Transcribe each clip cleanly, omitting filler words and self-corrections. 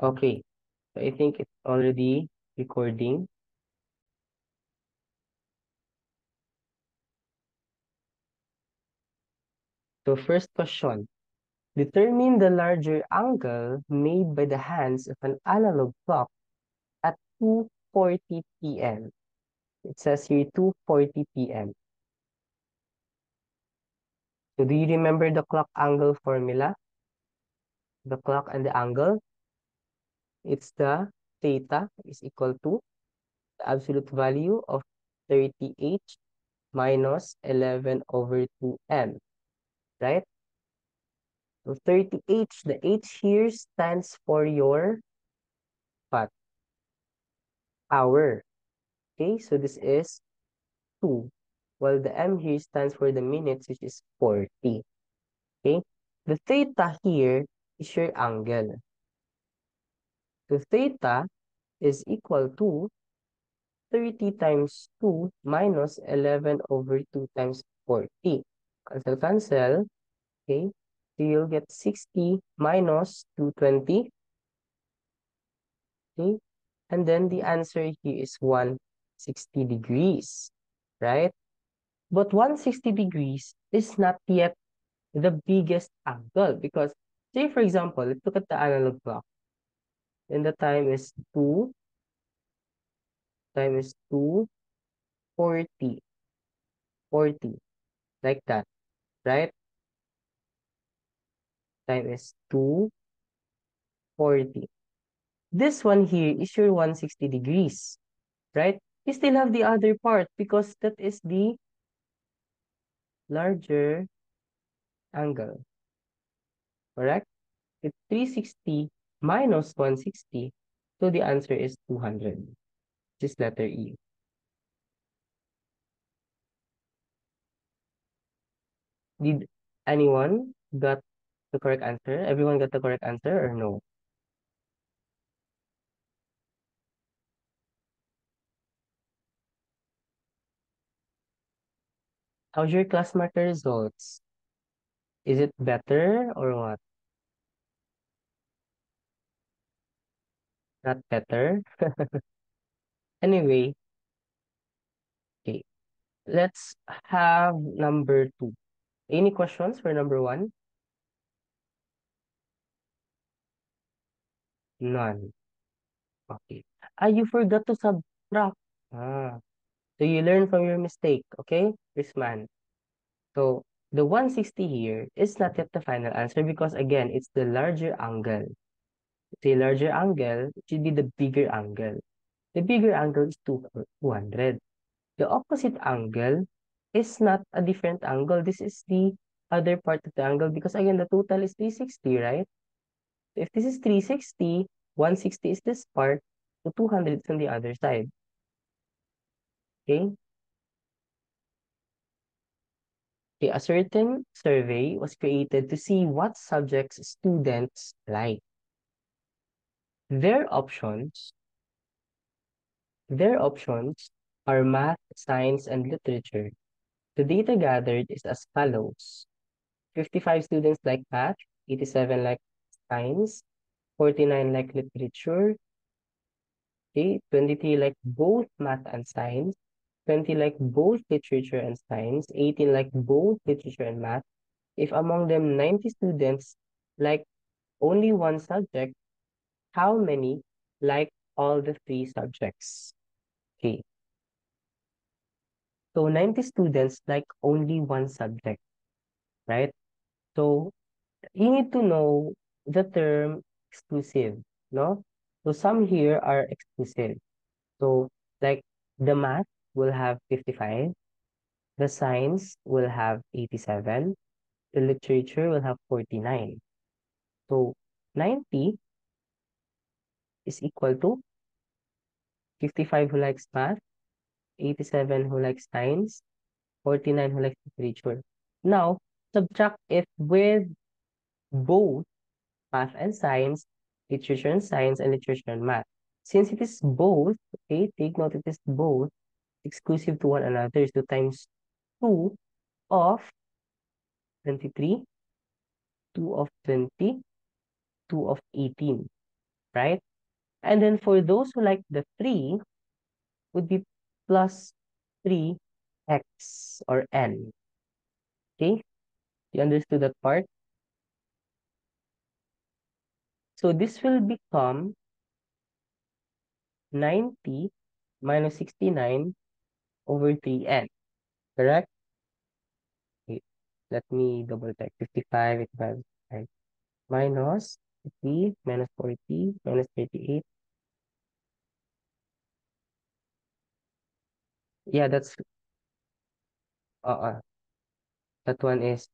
Okay, so I think it's already recording. So first question, determine the larger angle made by the hands of an analog clock at 2:40 p.m. It says here 2:40 p.m. So do you remember the clock angle formula? The clock and the angle, it's the theta is equal to the absolute value of 30h minus 11 over 2m, right? So 30h, the h here stands for your what? Hour. Okay, so this is 2. While the m here stands for the minutes, which is 40. Okay, the theta here is your angle. So theta is equal to 30 times 2 minus 11 over 2 times 40. Cancel, cancel. Okay, so you'll get 60 minus 220. Okay, and then the answer here is 160 degrees, right? But 160 degrees is not yet the biggest angle because, say for example, let's look at the analog clock. And the time is 2:40, 40, like that, right? Time is 2:40. This one here is your 160 degrees, right? You still have the other part because that is the larger angle, correct? It's 360 minus 160, so the answer is 200, which is letter E. Did anyone got the correct answer? Everyone got the correct answer or no? How's your class marker results? Is it better or what? Not better? Anyway, okay. Let's have number 2. Any questions for number 1? None. Okay. Ah, you forgot to subtract. Ah, so you learn from your mistake, okay? Prisman. So the 160 here is not yet the final answer because again, it's the larger angle. The larger angle should be the bigger angle. The bigger angle is 200. The opposite angle is not a different angle. This is the other part of the angle because again, the total is 360, right? If this is 360, 160 is this part, so 200 is on the other side. Okay? Okay, a certain survey was created to see what subjects students like. Their options, their options are math, science, and literature. The data gathered is as follows. 55 students like math, 87 like science, 49 like literature, okay, 23 like both math and science, 20 like both literature and science, 18 like both literature and math. If among them 90 students like only one subject, how many like all the three subjects? Okay, so 90 students like only one subject, right? So you need to know the term exclusive, no? So some here are exclusive. So like the math will have 55, the science will have 87, the literature will have 49. So 90 is equal to 55 who likes math, 87 who likes science, 49 who likes literature. Now, subtract it with both math and science, literature and science, and literature and math. Since it is both, okay, take note it is both exclusive to one another. So times 2 of 23, 2 of 20, 2 of 18. right? And then for those who like the 3, would be plus 3x or n. Okay? You understood that part? So this will become 90 minus 69 over 3n. Correct? Okay. Let me double check. 55, 85, right? Minus 50, minus 40, minus 38. Yeah, uh, that one is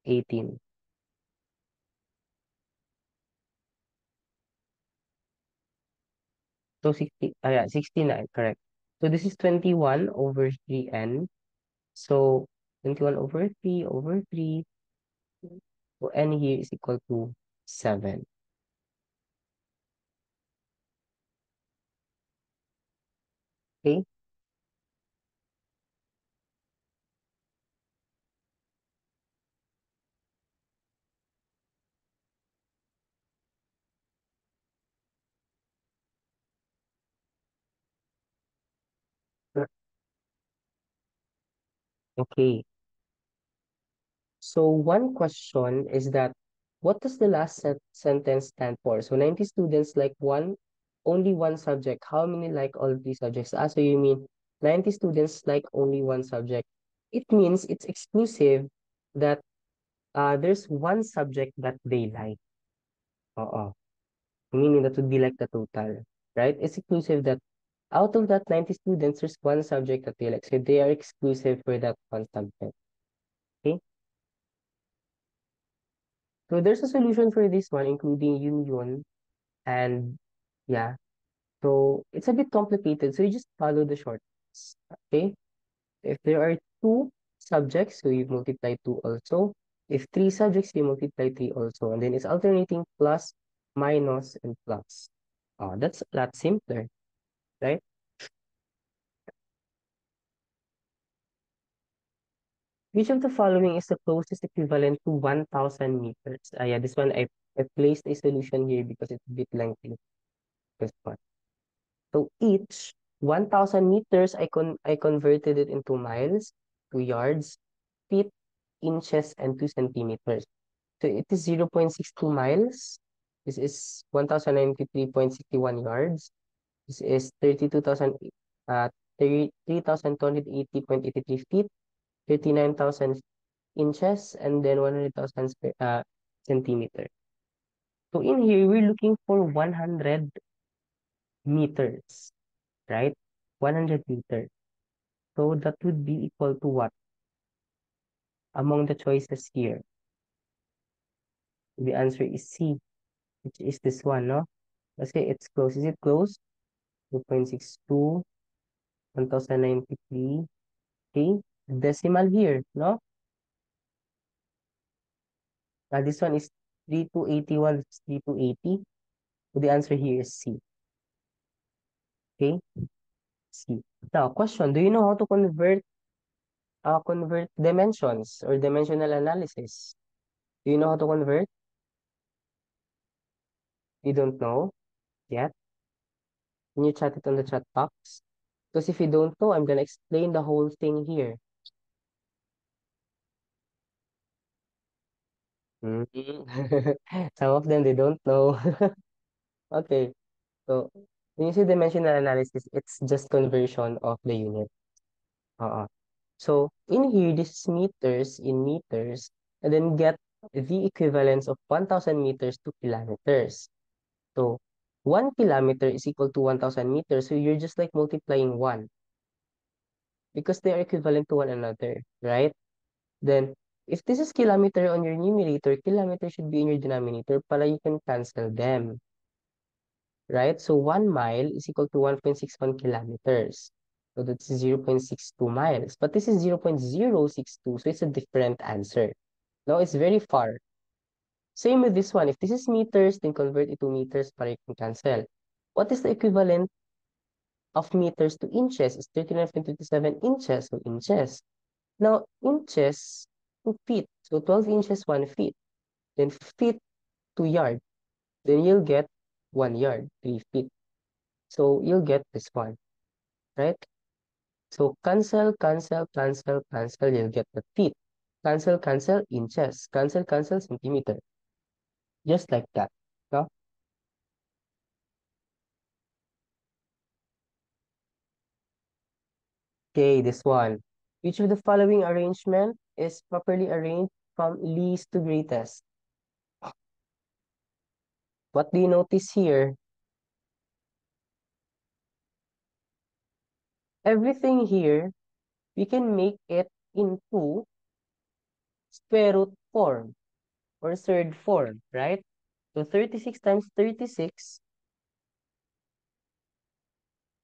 18. So 69, correct. So this is 21 over 3n. So 21 over 3 over 3. So n here is equal to 7. Okay? Okay. So one question is that what does the last sentence stand for? So 90 students like only one subject. How many like all three subjects? So you mean 90 students like only one subject. It means it's exclusive that there's one subject that they like. Uh-uh. Meaning that would be like the total, right? It's exclusive that out of that 90 students, there's one subject that they like. So they are exclusive for that one subject. Okay? So there's a solution for this one, including union and yeah. So it's a bit complicated. So you just follow the shortcuts. Okay? If there are two subjects, so you multiply two also. If three subjects, you multiply three also. And then it's alternating plus, minus, and plus. That's a lot simpler, right? Which of the following is the closest equivalent to 1,000 meters? Yeah, this one I placed a solution here because it's a bit lengthy. This one. So each 1,000 meters, I converted it into miles, to yards, feet, inches, and to centimeters. So it is 0.62 miles. This is 1,093.61 yards. This is 32,000, 3,280.83 feet, 39,000 inches, and then 100,000 centimeter. So in here, we're looking for 100 meters, right? 100 meters. So that would be equal to what? Among the choices here, the answer is C, which is this one, no? Let's say it's close. Is it close? 2.62, 1,093. Okay, decimal here, no? Now this one is 3281, 3280. So the answer here is C. Okay, C. Now, question, do you know how to convert dimensions or dimensional analysis? Do you know how to convert? You don't know yet? Can you chat it on the chat box? Because if you don't know, I'm gonna explain the whole thing here. Mm. Some of them, they don't know. Okay, so when you see dimensional analysis, it's just conversion of the unit. So in here, this is meters in meters, and then get the equivalence of 1,000 meters to kilometers. So 1 kilometer is equal to 1,000 meters. So you're just like multiplying 1 because they are equivalent to one another, right? Then if this is kilometer on your numerator, kilometer should be in your denominator para you can cancel them, right? So 1 mile is equal to 1.61 kilometers. So that's 0.62 miles. But this is 0.062, so it's a different answer. No, it's very far. Same with this one. If this is meters, then convert it to meters para you can cancel. What is the equivalent of meters to inches? It's 39.57 inches, so inches. Now, inches to feet. So 12 inches, 1 feet. Then feet to yard. Then you'll get 1 yard, 3 feet. So you'll get this one, right? So cancel, cancel, cancel, cancel, you'll get the feet. Cancel, cancel, inches. Cancel, cancel, centimeter. Just like that. No? Okay, this one. Which of the following arrangement is properly arranged from least to greatest? What do you notice here? Everything here, we can make it into square root form or third form, right? So 36 times 36,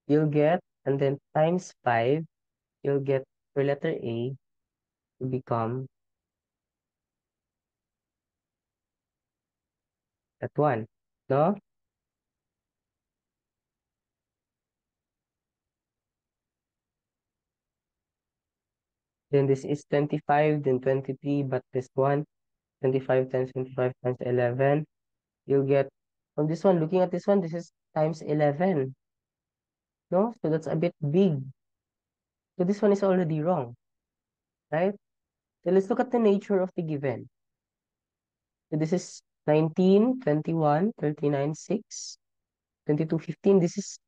you'll get, and then times 5, you'll get for letter A to become that one, no? Then this is 25, then 23, but this one, 25 times 25 times 11, you'll get, from this one, looking at this one, this is times 11, no? So that's a bit big. So this one is already wrong, right? So let's look at the nature of the given. So this is 19, 21, 39, 6, 22, 15. This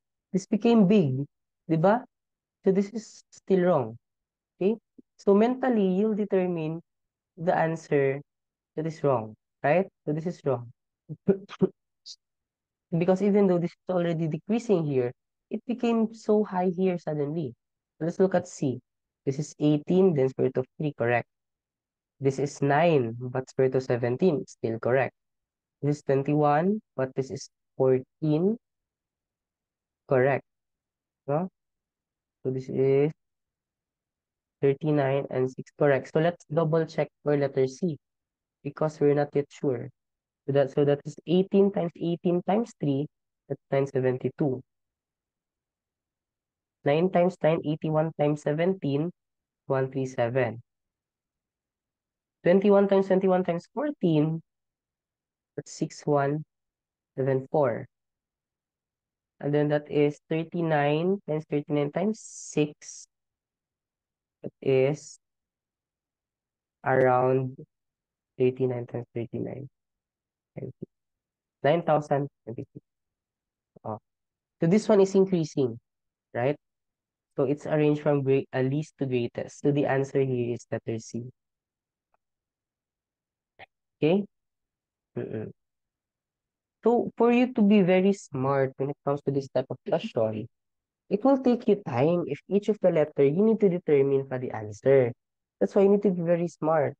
became big, diba? So this is still wrong, okay? So mentally, you'll determine the answer that is wrong, right? So this is wrong. Because even though this is already decreasing here, it became so high here suddenly. Let's look at C. This is 18, then square root of 3, correct. This is 9, but square root of 17, still correct. This is 21, but this is 14, correct. No? So this is 39 and 6, correct. So let's double check for letter C because we're not yet sure. So that is 18 times 18 times 3, that's 972. 9 times 9, 81 times 17, 137. 21 times 21 times 14, that's 6174. And then that is 39 times 39 times 6, that is around 39 times 39, 9,026. Oh. So this one is increasing, right? So it's arranged from least to greatest. So the answer here is letter C. Okay? Mm-mm. So for you to be very smart when it comes to this type of question, it will take you time. If each of the letter, you need to determine for the answer. That's why you need to be very smart.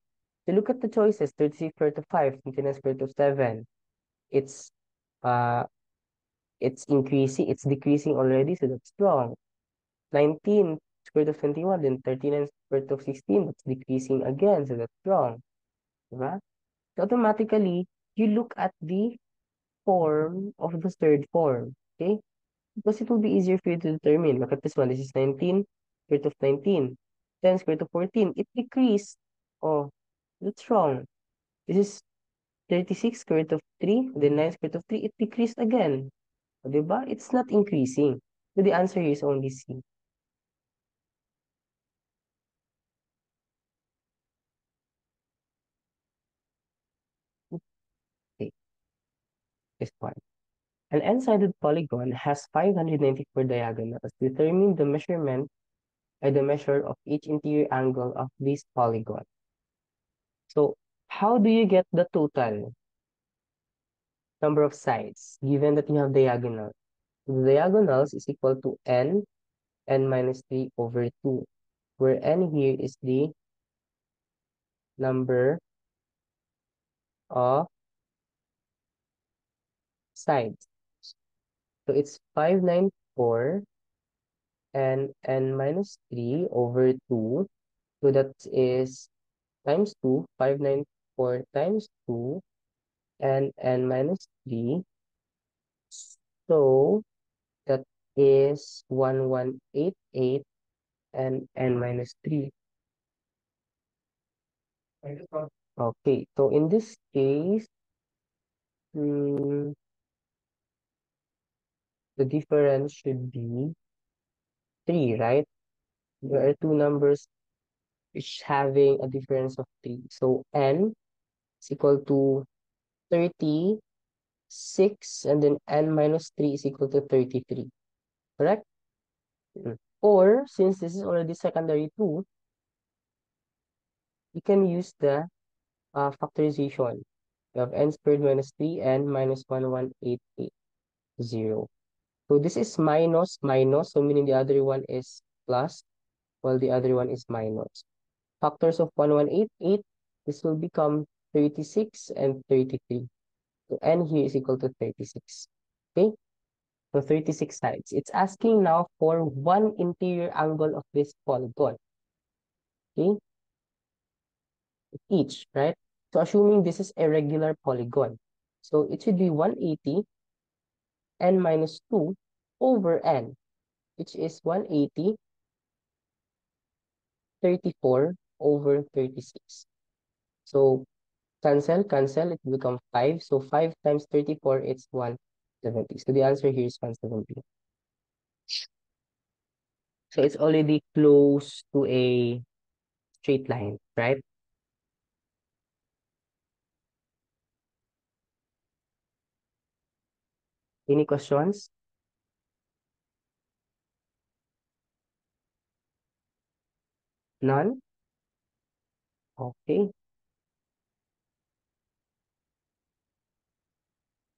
So look at the choices, 36 square root of 5, 29 square root of 7. It's uh it's increasing, it's decreasing already, so that's wrong. 19 square root of 21, then 39 square root of 16, that's decreasing again, so that's wrong. Diba? So automatically, you look at the form of the third form. Okay? Because it will be easier for you to determine. Look at this one. This is 19, square root of 19. 10 square root of 14. It decreased. Oh, that's wrong. This is 36 square root of 3. Then 9 square root of 3. It decreased again. O, diba? It's not increasing. So the answer here is only C. Okay, this one. An n-sided polygon has 594 diagonals. Determine the measurement by the measure of each interior angle of this polygon. So how do you get the total number of sides given that you have diagonal? The diagonals is equal to n minus 3 over 2, where n here is the number of sides. So it's 594 and n minus 3 over 2. So that is times 2, 594 times 2, and n minus 3. So that is 1188 and n minus 3. Okay, so in this case, hmm, the difference should be 3, right? There are two numbers which having a difference of 3. So n is equal to 36, and then n minus 3 is equal to 33. Correct? Or, since this is already secondary 2, you can use the factorization. You have n squared minus 3n minus 11880. So this is minus, minus, so meaning the other one is plus, while the other one is minus. Factors of 1188, this will become 36 and 33. So n here is equal to 36. Okay? So 36 sides. It's asking now for one interior angle of this polygon. Okay? Each, right? So assuming this is a regular polygon. So it should be 180 n minus 2 over n, which is 180 34 over 36. So cancel, cancel, it will become 5. So 5 times 34, it's 170. So the answer here is 170. So it's already close to a straight line, right? Any questions? None? Okay.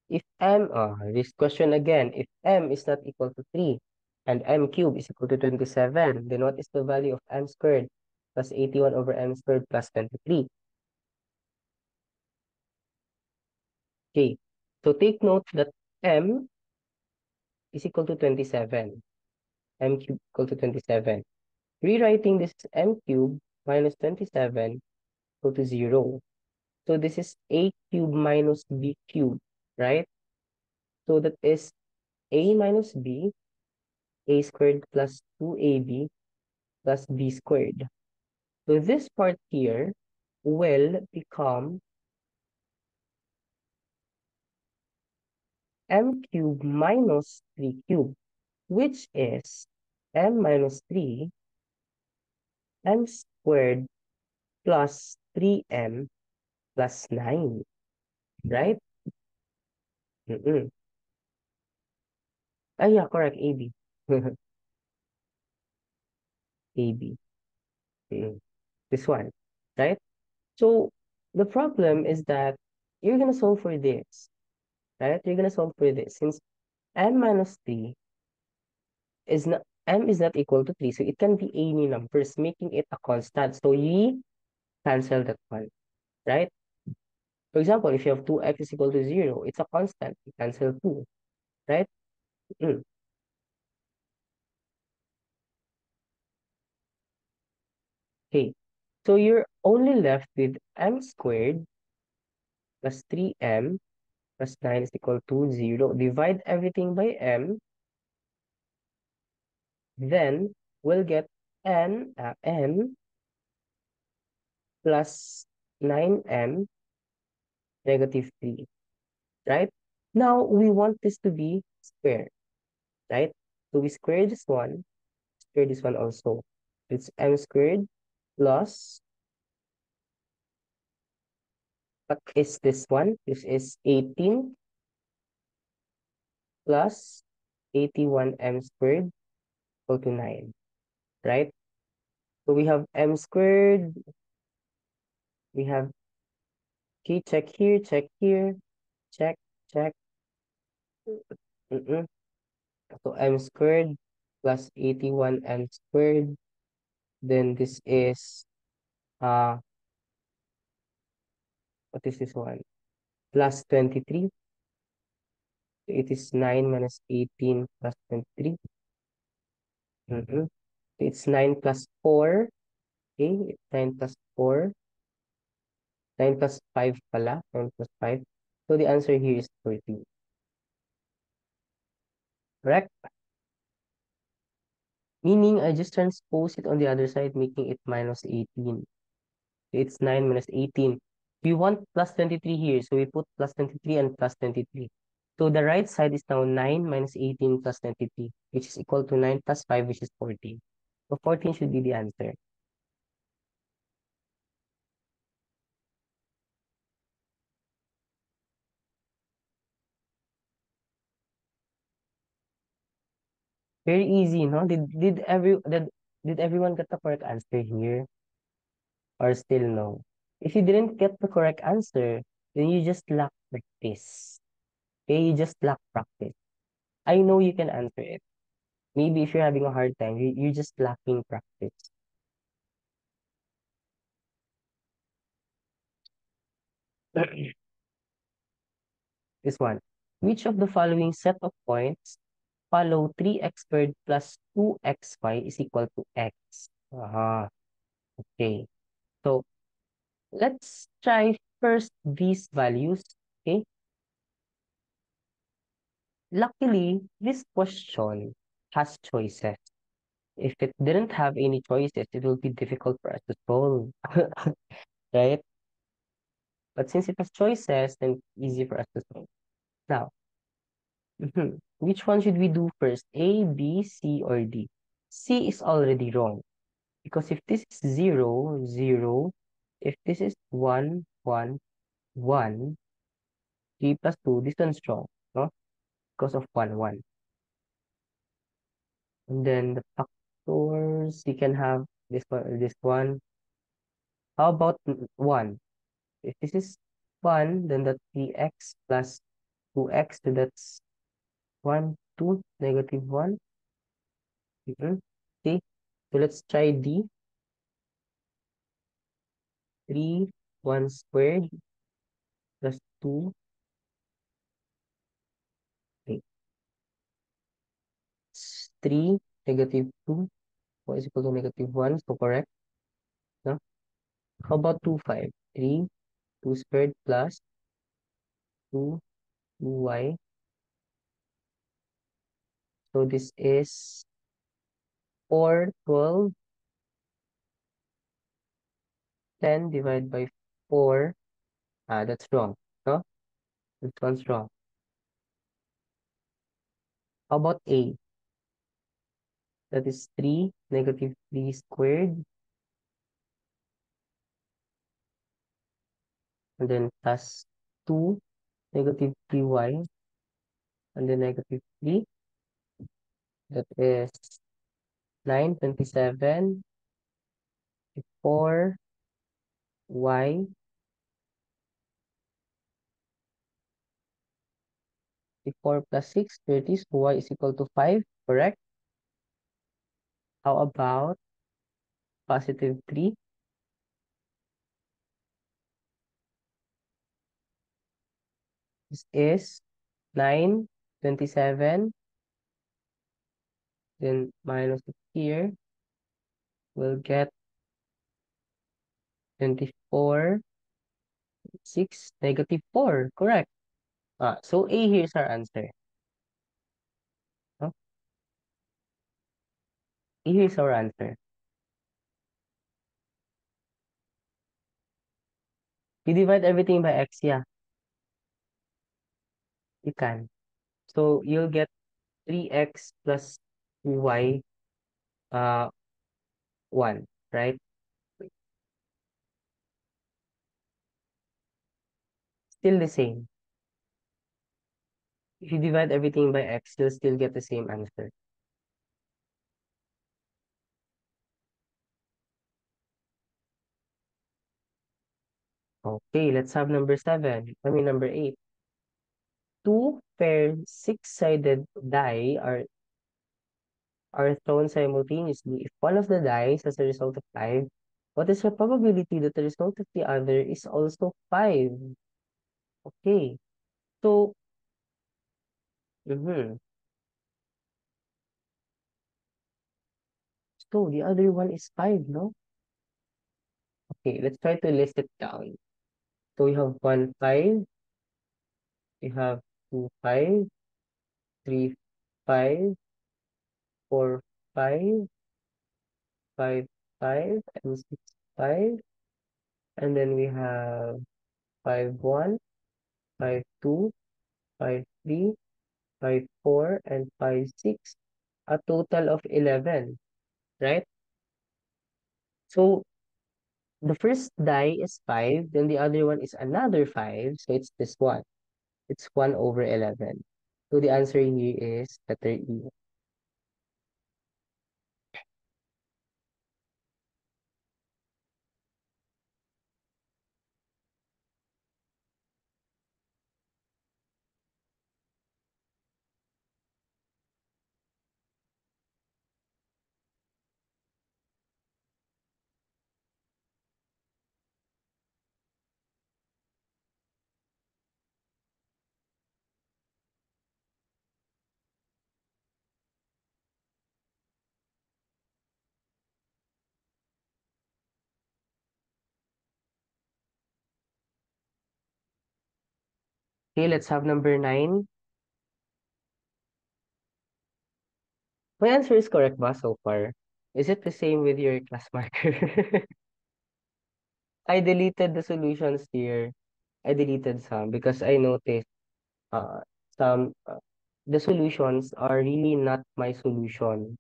If m, this question again, if m is not equal to 3 and m cubed is equal to 27, then what is the value of m squared plus 81 over m squared plus 23? Okay, so take note that m is equal to 27. M cubed equal to 27. Rewriting this m cubed minus 27 equal to 0. So this is a cubed minus b cubed, right? So that is a minus b, a squared plus 2ab plus b squared. So this part here will become m cubed minus 3 cubed, which is m minus 3 m squared plus 3m plus 9, right? Ah, yeah, correct, AB. AB. Mm. This one, right? So the problem is that you're gonna solve for this, right? You're gonna solve for this since m minus 3 is not m is not equal to 3, so it can be any numbers, making it a constant. So you cancel that one, right? For example, if you have 2x is equal to 0, it's a constant. You cancel 2, right? Mm. Okay. So you're only left with m squared plus 3m plus 9 is equal to 0. Divide everything by m, then we'll get n plus 9m negative 3, right? Now, we want this to be squared, right? So we square this one also. It's m squared plus, what is this one? This is 18 plus 81m squared equal to 9, right? So we have m squared, we have, okay, check here, check, check. Mm-mm. So m squared plus 81 m squared. Then this is, uh, what is this one? Plus 23. It is 9 minus 18 plus 23. Mm-mm. It's 9 plus 4. Okay, it's 9 plus 4. 9 plus 5 pala. 9 plus 5. So the answer here is 13. Correct? Meaning I just transpose it on the other side, making it minus 18. It's 9 minus 18. We want plus 23 here, so we put plus 23 and plus 23. So the right side is now 9 minus 18 plus 23, which is equal to 9 plus 5, which is 14. So 14 should be the answer. Very easy, no? Did everyone get the correct answer here? Or still no? If you didn't get the correct answer, then you just lack practice. Okay, you just lack practice. I know you can answer it. Maybe if you're having a hard time, you're just lacking practice. This one. Which of the following set of points follow 3x squared plus 2xy is equal to x? Okay. So let's try first these values. Okay. Luckily, this question has choices. If it didn't have any choices, it will be difficult for us to solve, right? But since it has choices, then it's easy for us to solve. Now, which one should we do first? A, B, C, or D? C is already wrong because if this is 0, 0, if this is 1, 1, 1, 3 plus 2, this one's wrong, no? Because of 1, 1. And then the factors, you can have this one or this one. How about 1? If this is 1, then that's 3x plus 2x, so that's 1, 2, negative 1. Okay, so let's try D. 3, 1 squared plus 2. Okay. 3, negative 2. Y is equal to negative 1, so correct. No? How about 2, 5? 3, 2 squared plus 2, 2y. So this is 4, 12, 10 divided by 4. That's wrong. No? This one's wrong. How about A? That is 3, negative 3 squared, and then plus 2, negative 3y, and then negative 3. That is 9, 27, 4, y, 4 plus 6, 30, so y is equal to 5, correct? How about positive 3? This is 9, 27, then minus it here, we'll get 24, 6, negative 4, correct? So A here is our answer. No? A here is our answer. You divide everything by x, yeah, you can. So you'll get 3x plus 2y, 1, right? Still the same. If you divide everything by x, you'll still get the same answer. Okay, let's have number 8. Two paired six-sided die are thrown simultaneously. If one of the dice has a result of 5, what is the probability that the result of the other is also 5? Okay, so, mhm. So the other one is 5, no? Okay, let's try to list it down. So we have 1, 5, we have 2, 5, 3, 5, 4, 5, 5, 5, and 6, 5. And then we have 5, 1, 5, 2, 5, 3, 5, 4, and 5, 6. A total of 11, right? So the first die is 5, then the other one is another 5, so it's this one. It's 1 over 11. So the answer here is letter E. Okay, let's have number 9. My answer is correct ba so far? Is it the same with your class marker? I deleted the solutions here. I deleted some because I noticed uh, some the solutions are really not my solution.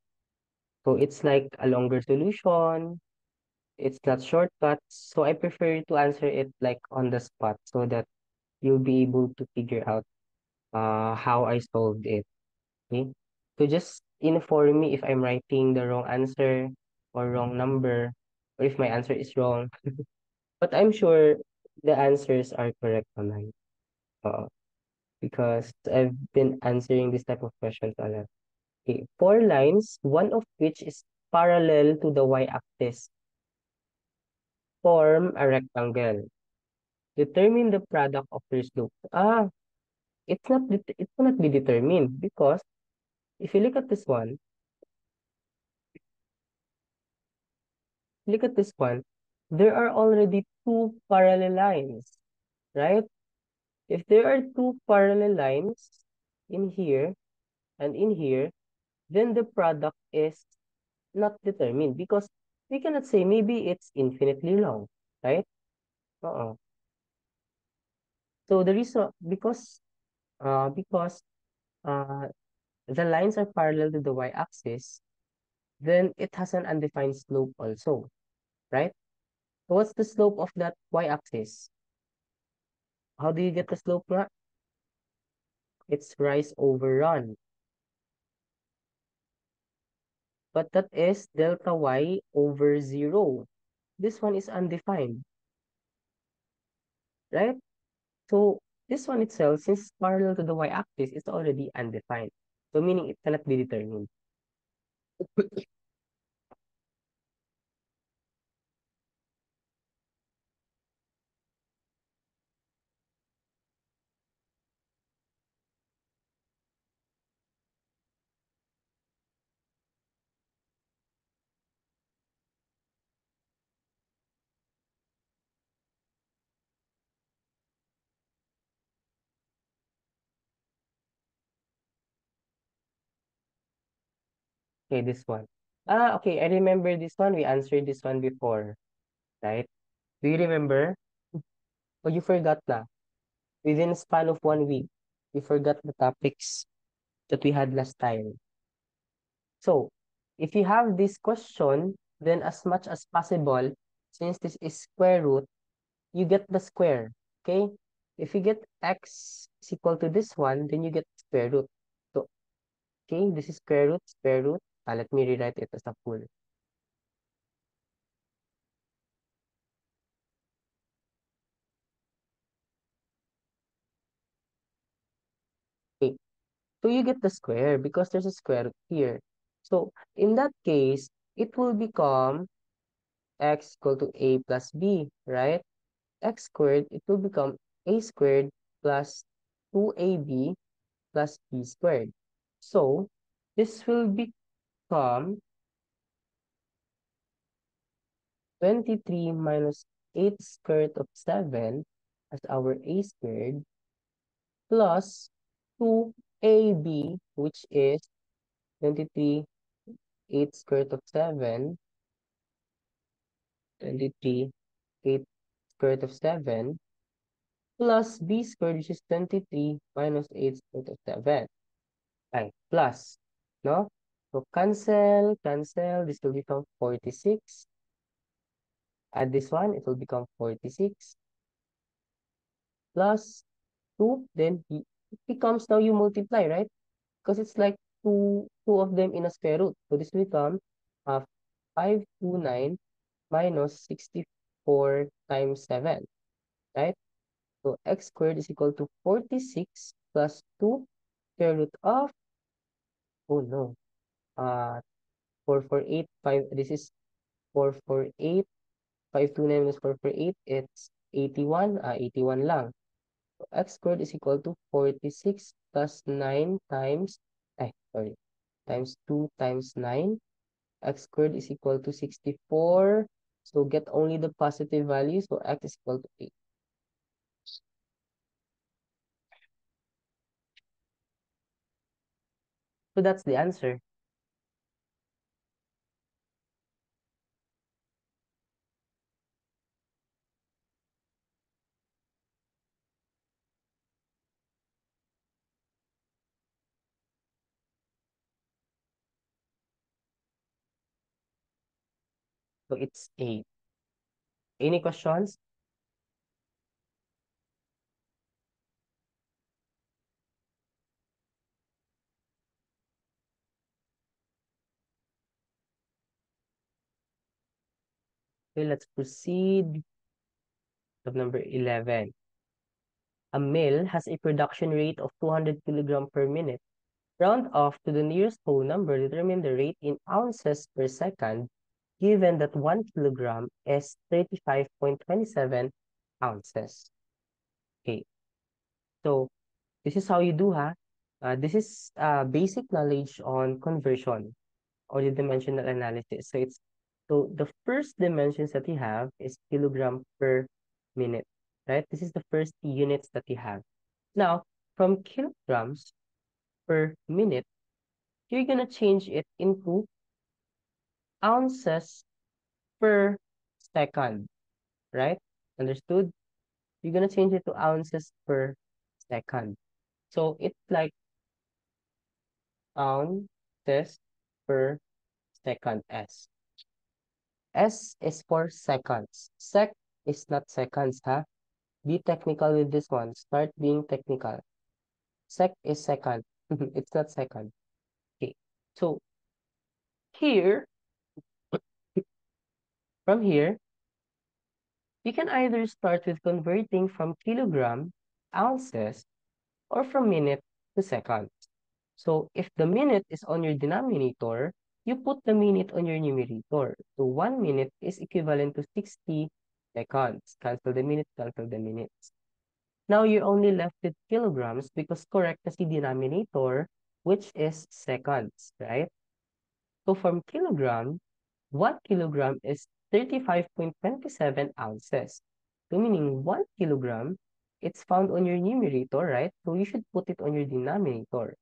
So it's like a longer solution. It's not shortcuts. So I prefer to answer it like on the spot so that you'll be able to figure out how I solved it. Okay? So just inform me if I'm writing the wrong answer or wrong number, or if my answer is wrong. But I'm sure the answers are correct on mine. Because I've been answering this type of questions a lot. Okay, 4 lines, one of which is parallel to the y-axis, form a rectangle. Determine the product of their slope. It cannot be determined because if you look at this one, there are already two parallel lines, right? If there are two parallel lines in here and in here, then the product is not determined because we cannot say maybe it's infinitely long, right? Uh-uh. So the reason because uh the lines are parallel to the y-axis, then it has an undefined slope also, right? So what's the slope of that y-axis? How do you get the slope nga? It's rise over run. But that is delta y over 0. This one is undefined, right? So this one itself, since parallel to the y-axis, is already undefined. So meaning it cannot be determined. Okay, this one. Okay, I remember this one. We answered this one before, right? Do you remember? Oh, you forgot na. Within a span of 1 week, we forgot the topics that we had last time. So, if you have this question, then as much as possible, since this is square root, you get the square, okay? If you get x is equal to this one, then you get square root. So, okay, this is square root, square root. Let me rewrite it as a full. Okay, so you get the square because there's a square root here. So, in that case, it will become x equal to a plus b, right? X squared, it will become a squared plus 2ab plus b squared. So, this will become 23 minus 8 squared of 7 as our a squared plus 2ab, which is 23 8 squared of 7, 23 8 squared of 7 plus b squared, which is 23 minus 8 squared of 7. Ay, plus, no? So cancel, this will become 46. Add this one, it will become 46 plus 2. Then it becomes, now you multiply, right? Because it's like two of them in a square root. So this will become 529 minus 64 times 7, right? So x squared is equal to 46 plus 2 square root of, oh no, uh, 448, 5, this is 448, 529 minus 448, it's 81, 81 lang. So x squared is equal to 46 plus 9 times, times 2 times 9. X squared is equal to 64. So get only the positive value. So x is equal to 8. So that's the answer. So it's 8. Any questions? Okay, let's proceed to number 11. A mill has a production rate of 200 kilogram per minute. Round off to the nearest whole number. Determine the rate in ounces per second, given that 1 kilogram is 35.27 ounces. Okay, so this is how you do, ha? This is basic knowledge on conversion or the dimensional analysis. So the first dimensions that you have is kilogram per minute, right? This is the first units that you have. Now, from kilograms per minute, you're gonna change it into ounces per second, right? Understood? You're gonna change it to ounces per second. So it's like ounces per second S. S is for seconds. Sec is not seconds, huh? Be technical with this one. Start being technical. Sec is second. It's not second. Okay. So here, from here, you can either start with converting from kilogram, ounces, or from minute to second. So if the minute is on your denominator, you put the minute on your numerator. So 1 minute is equivalent to 60 seconds. Cancel the minutes, cancel the minutes. Now you're only left with kilograms because correct na si denominator, which is seconds, right? So from kilogram, 1 kilogram is 35.27 ounces. So meaning 1 kilogram, it's found on your numerator, right? So you should put it on your denominator.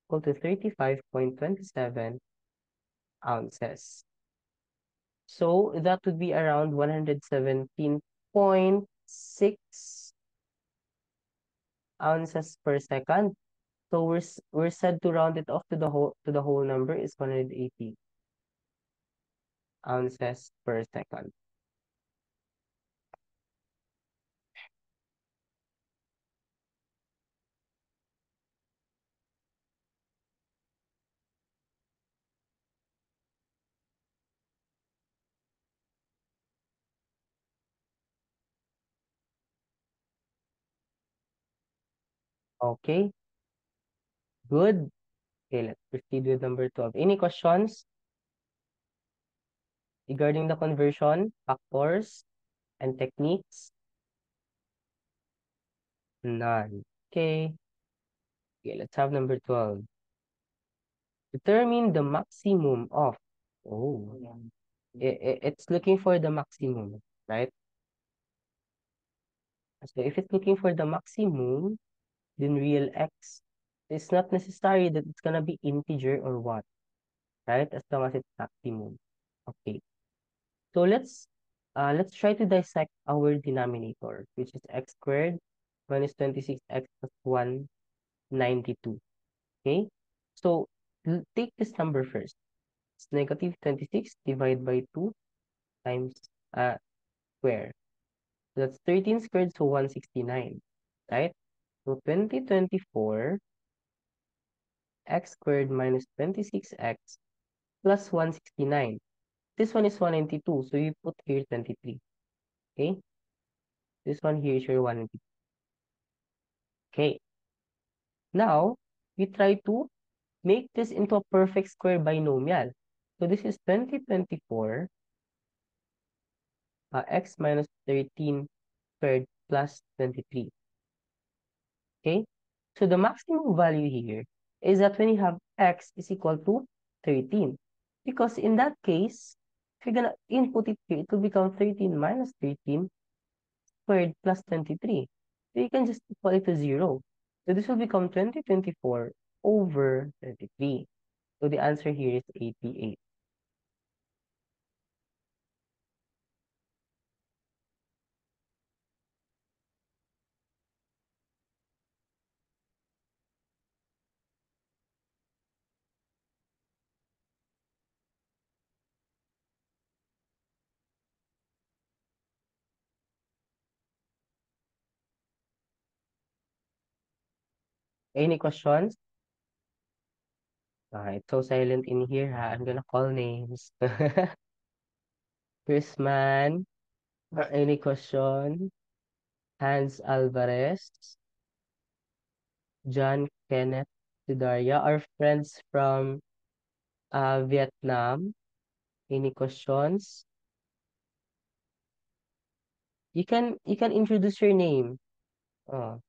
Equal to 35.27 ounces. So that would be around 117.6 ounces per second. So we're said to round it off to the whole number is 180 ounces per second. Okay, good. Okay, let's proceed with number 12. Any questions regarding the conversion factors and techniques? None. Okay. Okay, let's have number 12. Determine the maximum of. Oh, it's looking for the maximum, right? So if it's looking for the maximum, then real x, it's not necessary that it's gonna be integer or what, right? As long as it's maximum. Okay. So let's try to dissect our denominator, which is x squared minus 26x plus 192. Okay? So, take this number first. It's negative 26 divided by 2 times square. So that's 13 squared, so 169. Right? So 2024 x squared minus 26x plus 169. This one is 192, so you put here 23. Okay? This one here is your 192. Okay. Now, we try to make this into a perfect square binomial. So this is 2024 x minus 13 squared plus 23. Okay? So the maximum value here is that when you have x is equal to 13. Because in that case, if you're gonna input it here, it will become 13 minus 13 squared plus 23. So you can just equal it to 0. So this will become 2024 over 33. So the answer here is 88. Any questions? It's so silent in here, ha? I'm gonna call names. Chris Man, any question? Hans Alvarez, John Kenneth Sidaria, our friends from Vietnam. Any questions? You can introduce your name. Oh,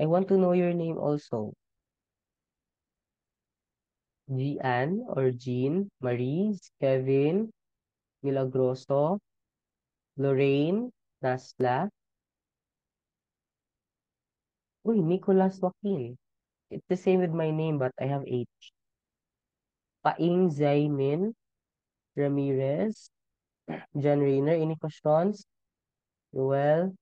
I want to know your name also. Gian or Jean, Marie, Kevin, Milagroso, Lorraine, Nasla. Uy, Nicolas Joaquin. It's the same with my name, but I have H. Paing Zaymin, Ramirez, John Rayner. Any questions? Well,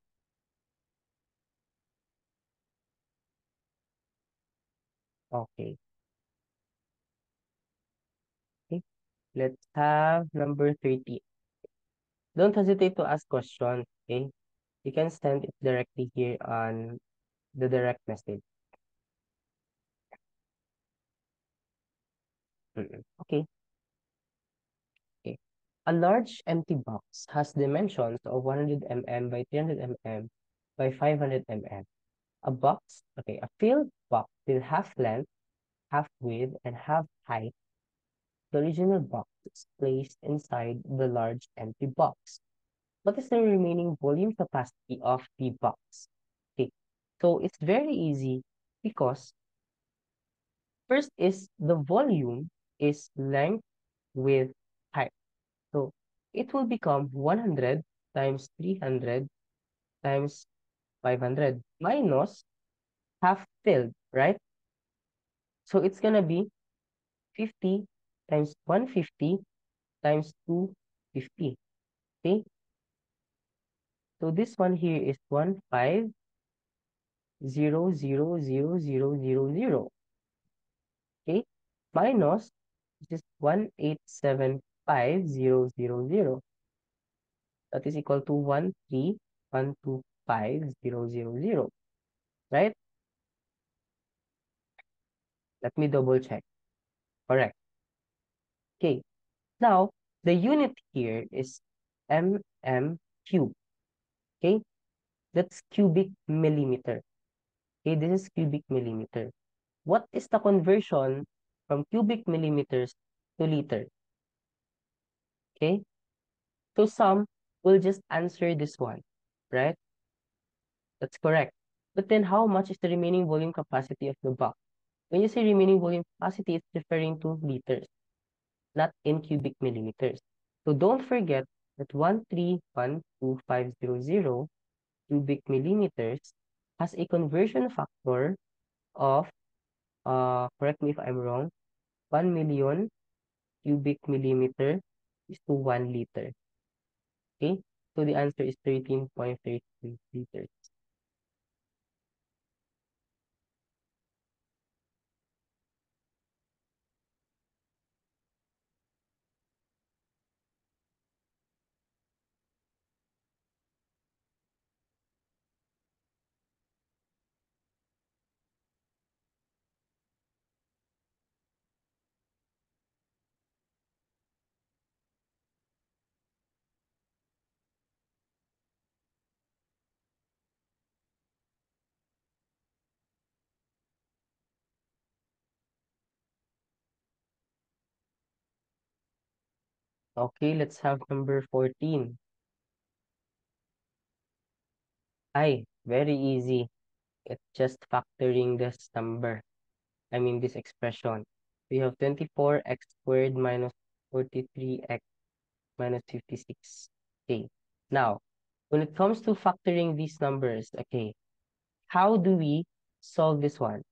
okay. Okay. Let's have number 30. Don't hesitate to ask questions, okay? You can send it directly here on the direct message. Okay, okay. A large empty box has dimensions of 100 mm by 300 mm by 500 mm. A filled box with half length, half width, and half height. The original box is placed inside the large empty box. What is the remaining volume capacity of the box? Okay, so it's very easy because first is the volume is length with height. So it will become 100 times 300 times 500 minus half filled, right? So it's gonna be 50 times 150 times 250. Okay, so this one here is 15000000. Okay, minus this is 1875000. That is equal to 13125,000. Right? Let me double check. Correct. Okay. Now, the unit here is mm cube. Okay. That's cubic millimeter. Okay. This is cubic millimeter. What is the conversion from cubic millimeters to liter? Okay. So some will just answer this one. Right? That's correct. But then how much is the remaining volume capacity of the box? When you say remaining volume capacity, it's referring to liters, not in cubic millimeters. So don't forget that 1312500 cubic millimeters has a conversion factor of, correct me if I'm wrong, 1 million cubic millimeter is to 1 liter. Okay? So the answer is 13.33 liters. Okay, let's have number 14. Ay, very easy. It's just factoring this number. I mean this expression. We have 24x squared minus 43x minus 56. Okay. Now, when it comes to factoring these numbers, okay, how do we solve this one?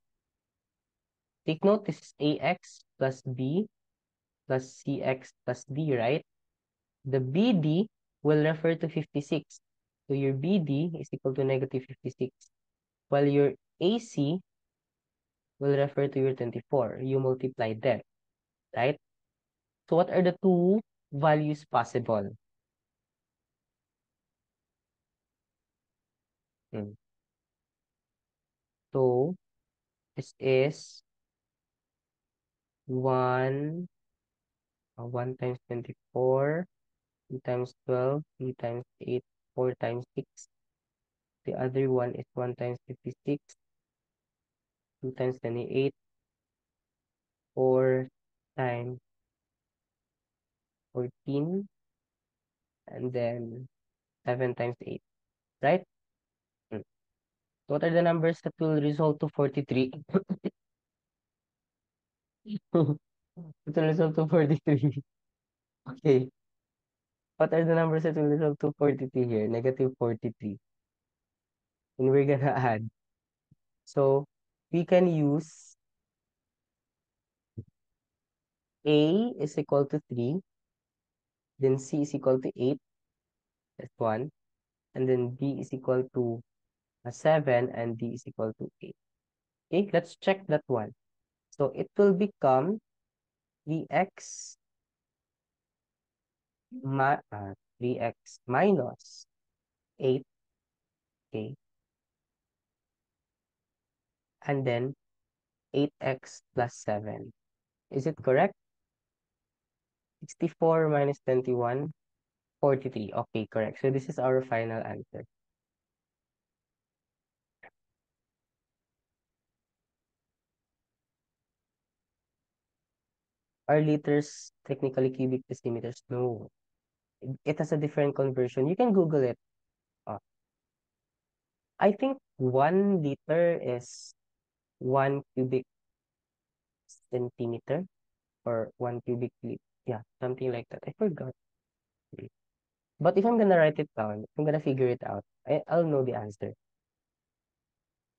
Take note, this is ax plus b plus cx plus d, right? The bd will refer to 56. So your bd is equal to negative 56, while your ac will refer to your 24. You multiply them, right? So what are the two values possible? Hmm. So this is 1, 1 times 24, 2 times 12, 3 times 8, 4 times 6. The other one is 1 times 56, 2 times 28, 4 times 14, and then 7 times 8, right? Hmm. What are the numbers that will result to 43? It will result to 43. Okay. What are the numbers that will result to 43 here? Negative 43. And we're gonna add. So we can use A is equal to 3, then C is equal to 8, that's 1, and then B is equal to 7, and D is equal to 8. Okay, let's check that one. So it will become 3x, 3x minus 8, okay, and then 8x plus 7. Is it correct? 64 minus 21, 43. Okay, correct. So this is our final answer. Are liters technically cubic decimeters? No. It has a different conversion. You can Google it. Uh, I think 1 liter is 1 cubic centimeter or 1 cubic liter. Yeah, something like that. I forgot. But if I'm gonna write it down, I'm gonna figure it out. I'll know the answer.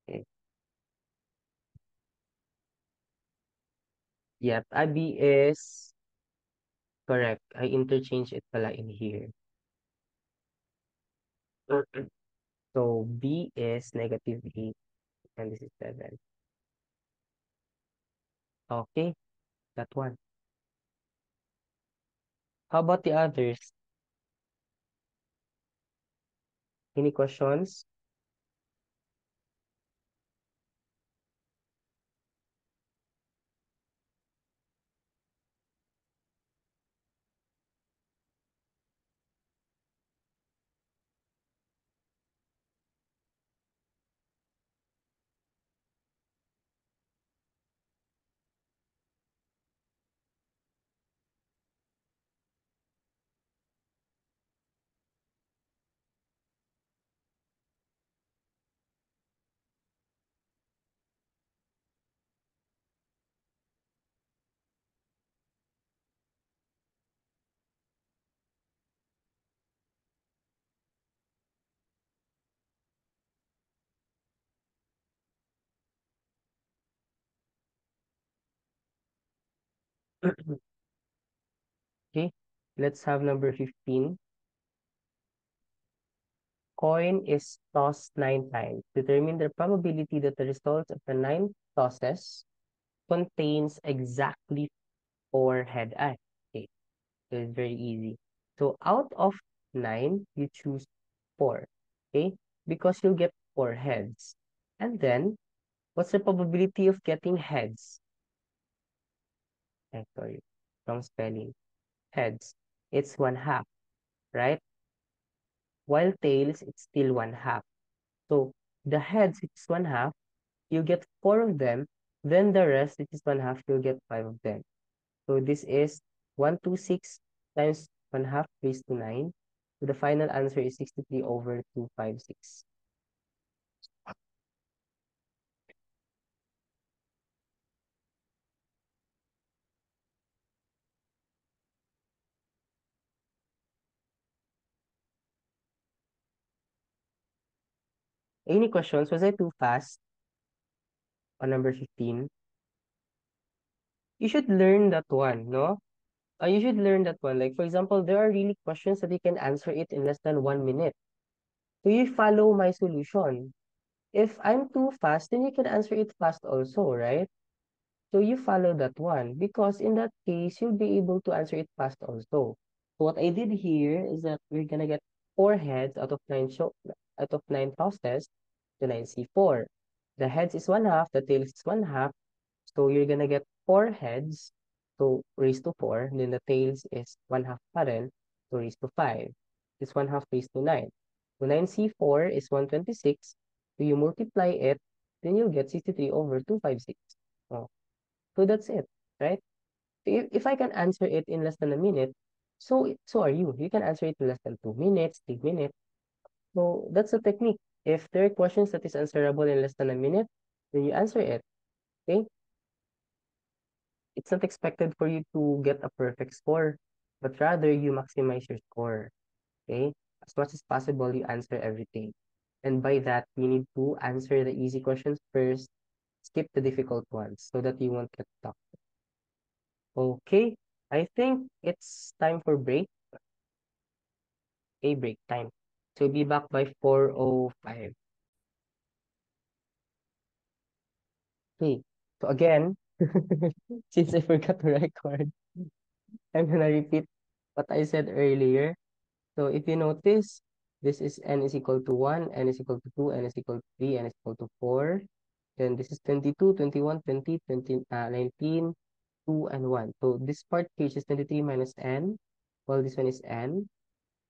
Okay. Yep, AB is correct. I interchange it pala in here. So B is negative 8 and this is 7. Okay, that one. How about the others? Any questions? Okay, let's have number 15. Coin is tossed 9 times. Determine the probability that the result of the 9 tosses contains exactly 4 head. Okay, so it's very easy. So out of 9, you choose 4. Okay, because you'll get 4 heads. And then, what's the probability of getting heads? Sorry, wrong spelling. Heads. It's 1/2, right? While tails, it's still 1/2. So the heads, which is 1/2, you get 4 of them. Then the rest, which is 1/2, you'll get 5 of them. So this is 126 times 1/2 raised to 9. So the final answer is 63 over 256. Any questions? Was I too fast on number 15? You should learn that one, no? You should learn that one. Like, for example, there are really questions that you can answer it in less than 1 minute. So you follow my solution. If I'm too fast, then you can answer it fast also, right? So you follow that one because in that case, you'll be able to answer it fast also. So what I did here is that we're gonna get four heads out of nine houses to 9C4. The heads is 1/2, the tails is 1/2. So you're gonna get four heads, so raised to 4. Then the tails is 1/2 pa rin, so raised to 5. It's 1/2 raised to 9. So 9C4 is 126. So you multiply it, then you'll get 63 over 256. Oh, so that's it, right? If I can answer it in less than a minute, so are you. You can answer it in less than 2 minutes, 3 minutes. So that's the technique. If there are questions that is answerable in less than a minute, then you answer it. Okay? It's not expected for you to get a perfect score, but rather you maximize your score. Okay? As much as possible, you answer everything. And by that, you need to answer the easy questions first, skip the difficult ones so that you won't get stuck. Okay, I think it's time for break. Okay, break time. So be back by 4:05. Okay, so again, since I forgot to record, I'm gonna repeat what I said earlier. So if you notice, this is n is equal to 1, n is equal to 2, n is equal to 3, n is equal to 4. Then this is 22, 21, 20, 20, 19, 2, and 1. So this part here is 23 minus n, while this one is n.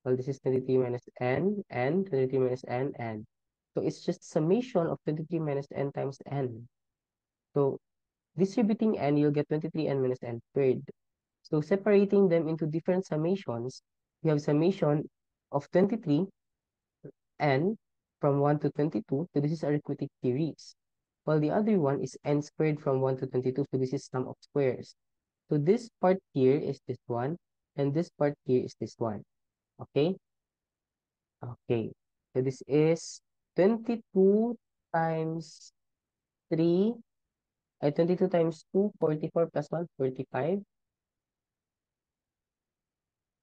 Well, this is 23 minus n, 23 minus n. So it's just summation of 23 minus n times n. So distributing n, you'll get 23n minus n squared. So separating them into different summations, you have summation of 23n from 1 to 22. So this is arithmetic series. While the other one is n squared from 1 to 22. So this is sum of squares. So this part here is this one, and this part here is this one. Okay? Okay. So this is 22 times 3, 22 times 2, 44 plus 1, 45,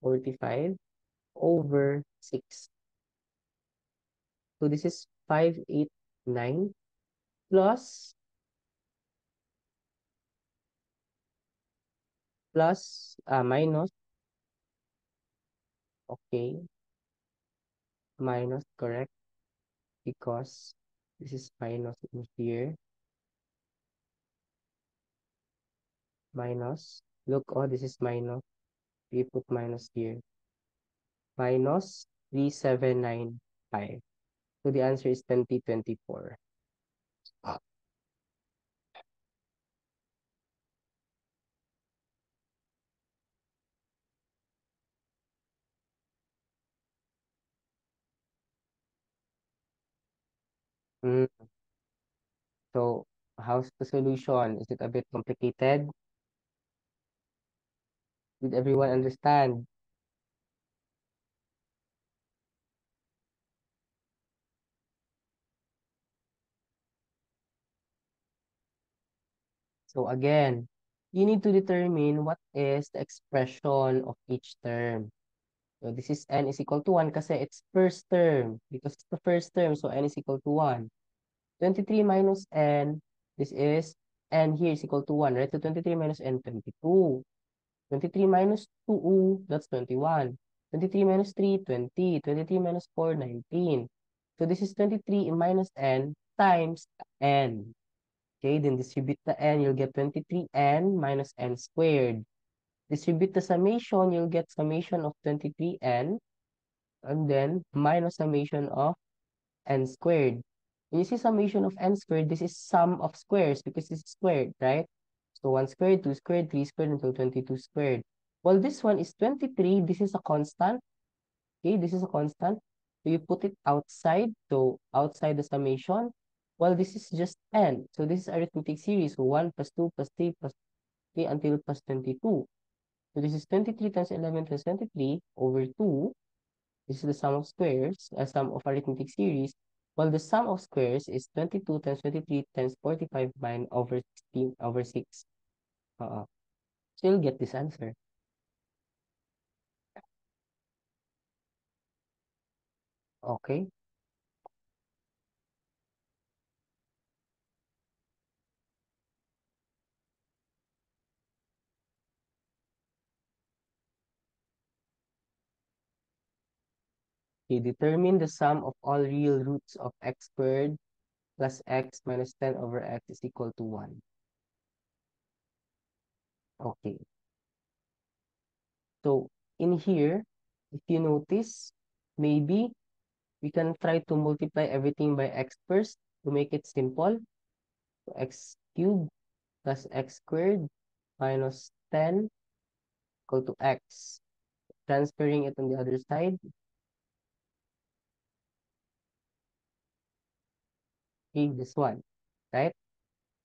45 over 6. So this is 589 plus, minus, okay, minus, correct, because this is minus in here, minus, look, oh, this is minus, we put minus here, minus 3795. So the answer is 2024. Mm, so how's the solution? Is it a bit complicated? Did everyone understand? So again, you need to determine what is the expression of each term. So this is n is equal to 1 kasi it's first term. Because it's the first term, so n is equal to 1. 23 minus n, this is n here is equal to 1, right? So 23 minus n, 22. 23 minus 2, that's 21. 23 minus 3, 20. 23 minus 4, 19. So this is 23 minus n times n. Okay, then distribute the n, you'll get 23n minus n squared. Distribute the summation, you'll get summation of 23n, and then minus summation of n squared. When you see summation of n squared, this is sum of squares because it's squared, right? So 1 squared, 2 squared, 3 squared, until 22 squared. Well, this one is 23. This is a constant. Okay, this is a constant. So you put it outside, so outside the summation. Well, this is just n. So this is arithmetic series. So 1 plus 2 plus 3 plus 3 until plus 22. So this is 23 times 11 times 23 over 2. This is the sum of squares, a sum of arithmetic series. Well, the sum of squares is 22 times 23 times 45 over 16 over 6. So you'll get this answer. Okay. Okay, determine the sum of all real roots of x squared plus x minus 10 over x is equal to 1. Okay. So in here, if you notice, maybe we can try to multiply everything by x first to make it simple. So x cubed plus x squared minus 10 equal to x. Transferring it on the other side, okay, this one, right?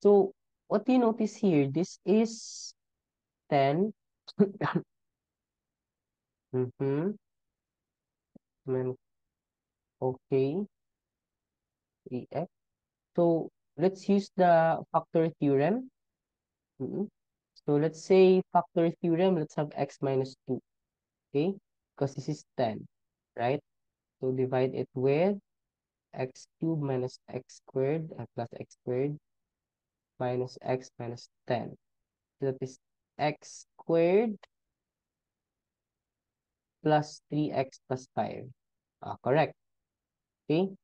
So what do you notice here? This is 10. Mm-hmm. Okay, 3x. So let's use the factor theorem. Mhm. So let's say factor theorem, let's have x minus 2, okay? Because this is 10, right? So divide it with x cubed minus x squared plus x squared minus x minus 10. So that is x squared plus 3x plus 5. Correct. Okay.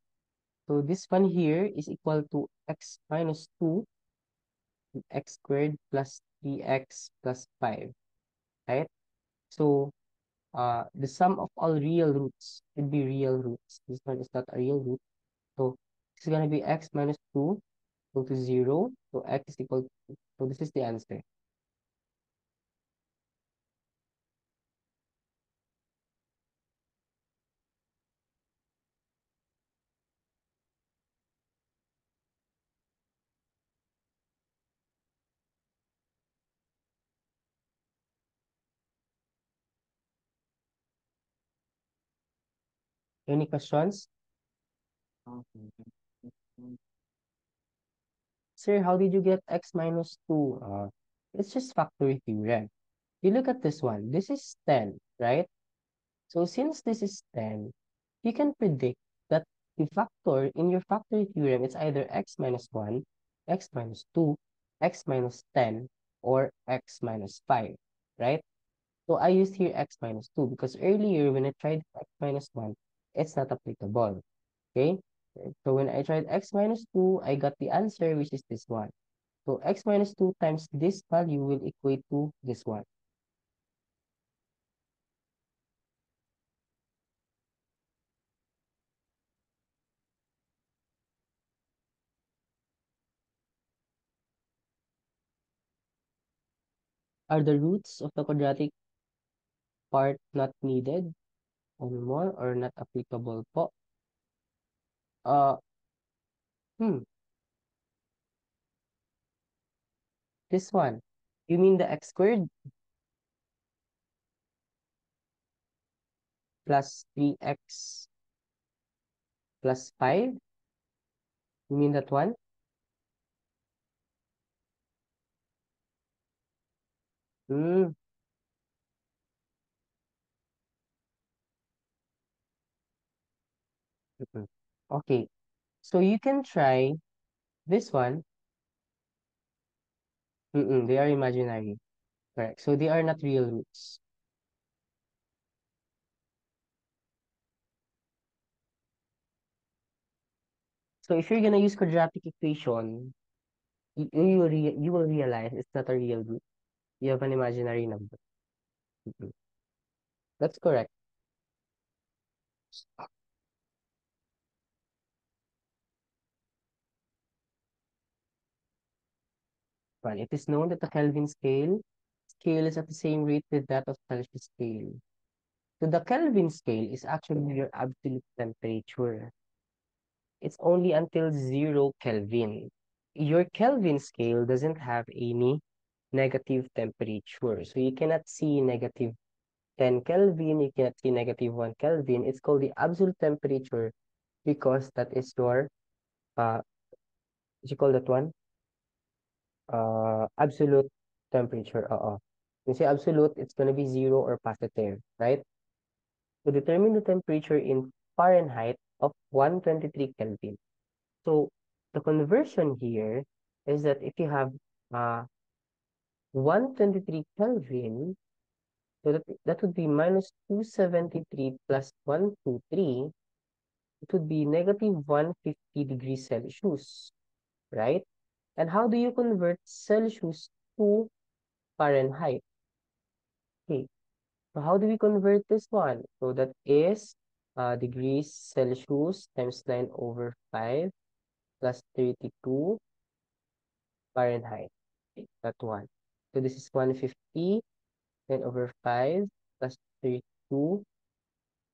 So this one here is equal to x minus 2 x squared plus 3x plus 5. Right? So the sum of all real roots should be real roots. This one is not a real root. So this is going to be x minus 2 equal to 0. So x is equal to 2. So this is the answer. Any questions? Sir, how did you get x minus 2? It's just factory theorem. You look at this one. This is 10, right? So since this is 10, you can predict that the factor in your factory theorem is either x minus 1, x minus 2, x minus 10, or x minus 5, right? So I used here x minus 2 because earlier when I tried x minus 1, it's not applicable, okay? So when I tried x minus 2, I got the answer, which is this one. So x minus 2 times this value will equate to this one. Are the roots of the quadratic part not needed anymore or not applicable po? Uh, hmm, this one. You mean the x squared plus 3x plus 5? You mean that one? Hmm. Mm-mm. Okay. So you can try this one. They are imaginary. Correct. So they are not real roots. So if you're gonna use quadratic equation, you will realize it's not a real root. You have an imaginary number. Mm-mm. That's correct. Well, it is known that the Kelvin scale scale is at the same rate with that of Celsius scale. So the Kelvin scale is actually your absolute temperature. It's only until 0 Kelvin. Your Kelvin scale doesn't have any negative temperature. So you cannot see negative 10 Kelvin, you cannot see negative 1 Kelvin. It's called the absolute temperature because that is your, what you call that one? Absolute temperature. You say absolute, it's going to be 0 or positive, right? To determine the temperature in Fahrenheit of 123 Kelvin. So the conversion here is that if you have 123 Kelvin, so that would be minus 273 plus 123, it would be negative 150 degrees Celsius, right? And how do you convert Celsius to Fahrenheit? Okay, so how do we convert this one? So that is degrees Celsius times 9 over 5 plus 32 Fahrenheit. Okay, that one. So this is 150, 10 over 5 plus 32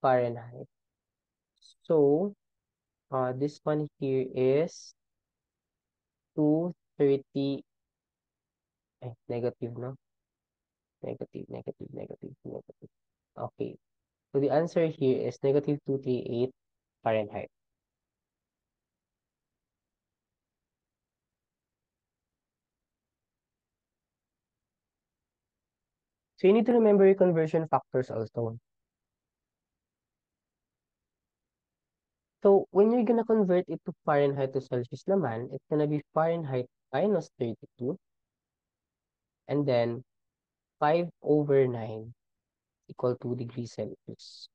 Fahrenheit. So this one here is 230, negative, no? Negative, negative, negative, negative. Okay. So the answer here is negative 238 Fahrenheit. So you need to remember your conversion factors also. So when you're gonna convert it to Fahrenheit to Celsius naman, it's gonna be Fahrenheit minus 32, and then 5 over 9 equal to degrees Celsius.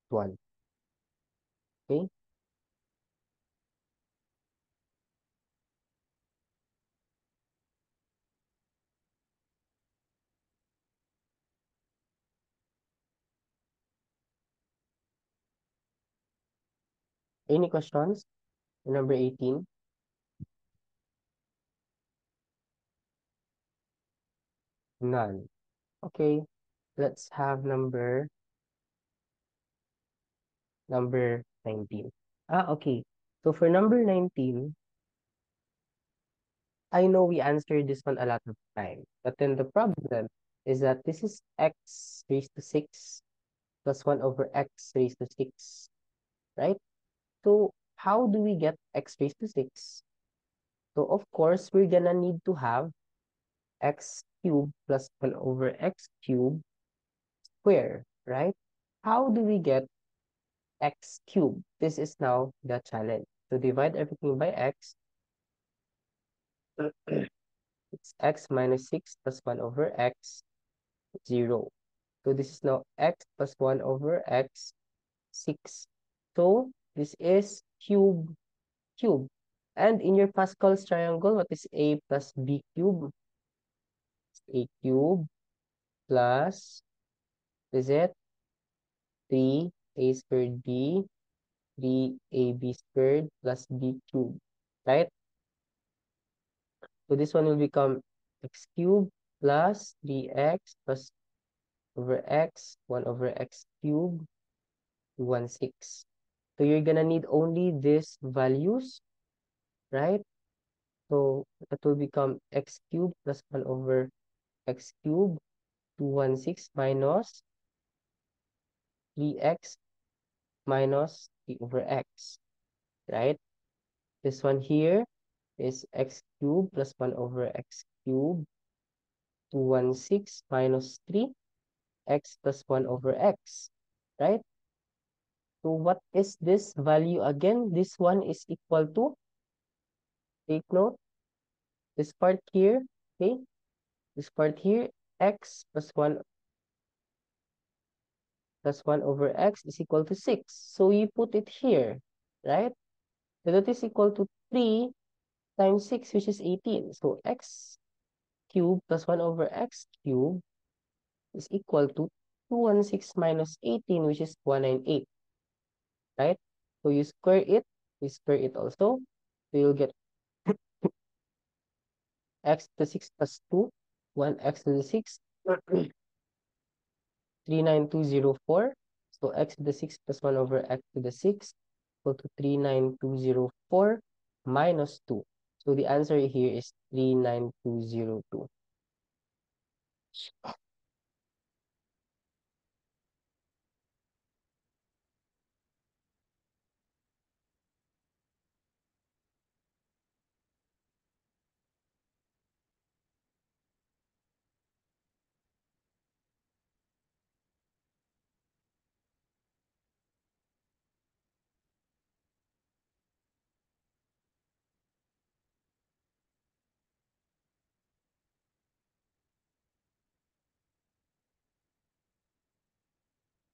1. Okay? Any questions? Number 18? None. Okay. Let's have number 19. Okay. So for number 19, I know we answered this one a lot of time. But then the problem is that this is x raised to 6 plus 1 over x raised to 6, right? So how do we get x raised to 6? So of course, we're gonna need to have x cubed plus 1 over x cubed square, right? How do we get x cubed? This is now the challenge. To divide everything by x, it's x minus 6 plus 1 over x, 0. So this is now x plus 1 over x, 6. So this is cube. And in your Pascal's triangle, what is a plus b cube? A cube plus, is it 3a squared b, 3ab squared plus b cubed, right? So this one will become x cubed plus 3x plus over x, 1 over x cubed, 16. So you're gonna need only these values, right? So that will become x cubed plus 1 over x cubed, 216 minus 3x minus 3 over x, right? This one here is x cubed plus 1 over x cubed, 216 minus 3, x plus 1 over x, right? So what is this value again? This one is equal to, take note, this part here, okay? This part here, x plus 1 over x is equal to 6. So you put it here, right? So that is equal to 3 times 6, which is 18. So x cubed plus 1 over x cubed is equal to 216 minus 18, which is 198, right? So you square it also. So you'll get x to the 6 plus 2, 1x to the 6, 39204. So x to the 6 plus 1 over x to the 6 equal to 39204 minus 2. So the answer here is 39202.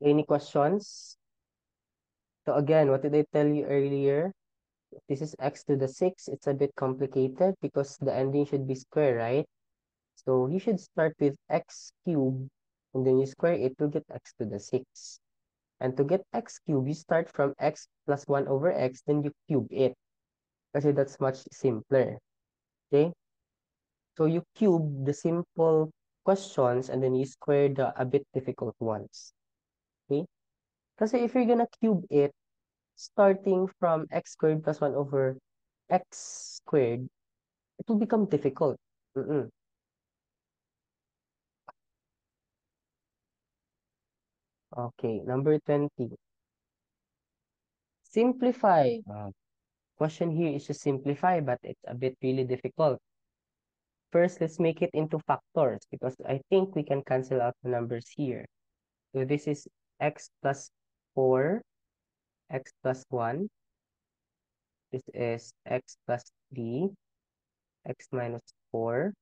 Any questions? So again, what did I tell you earlier? This is x to the 6. It's a bit complicated because the ending should be square, right? So you should start with x cubed, and then you square it to get x to the 6. And to get x cubed, you start from x plus 1 over x, then you cube it. Kasi that's much simpler. Okay? So you cube the simple questions, and then you square the a bit difficult ones. Okay? Kasi if you're gonna cube it, starting from x squared plus 1 over x squared, it will become difficult. Mm-mm. Okay, number 20. Simplify. Question here is to simplify, but it's a bit really difficult. First, let's make it into factors because I think we can cancel out the numbers here. So this is x plus 4, x plus 1. This is x plus 3, x minus 4.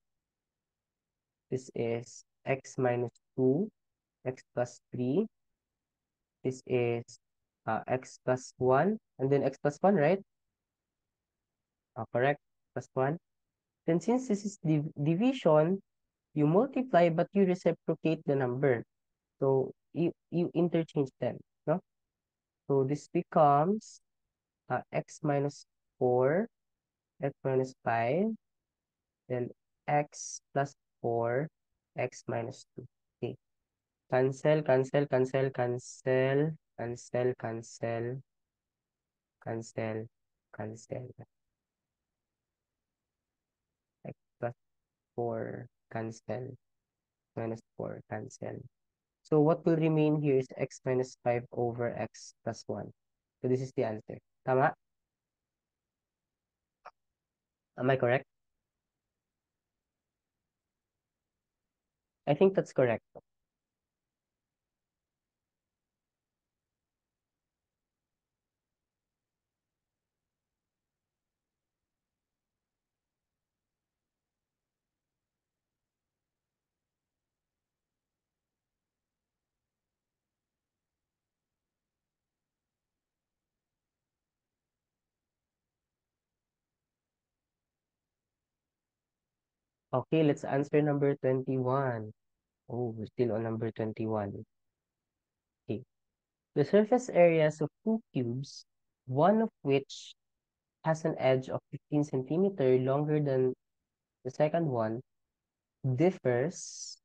This is x minus 2, x plus 3. This is x plus 1, and then x plus 1, right? Correct, plus 1. Then since this is division, you multiply, but you reciprocate the number. So you interchange them, no? So this becomes x minus 4, x minus 5, then x plus 4, x minus 2. Okay. Cancel, cancel, cancel, cancel, cancel, cancel, cancel, cancel. X plus 4, cancel, minus 4, cancel. So what will remain here is x minus 5 over x plus 1. So this is the answer. Tama? Am I correct? I think that's correct. Okay, let's answer number 21. Oh, we're still on number 21. Okay. The surface areas of two cubes, one of which has an edge of 15 centimeter longer than the second one, differs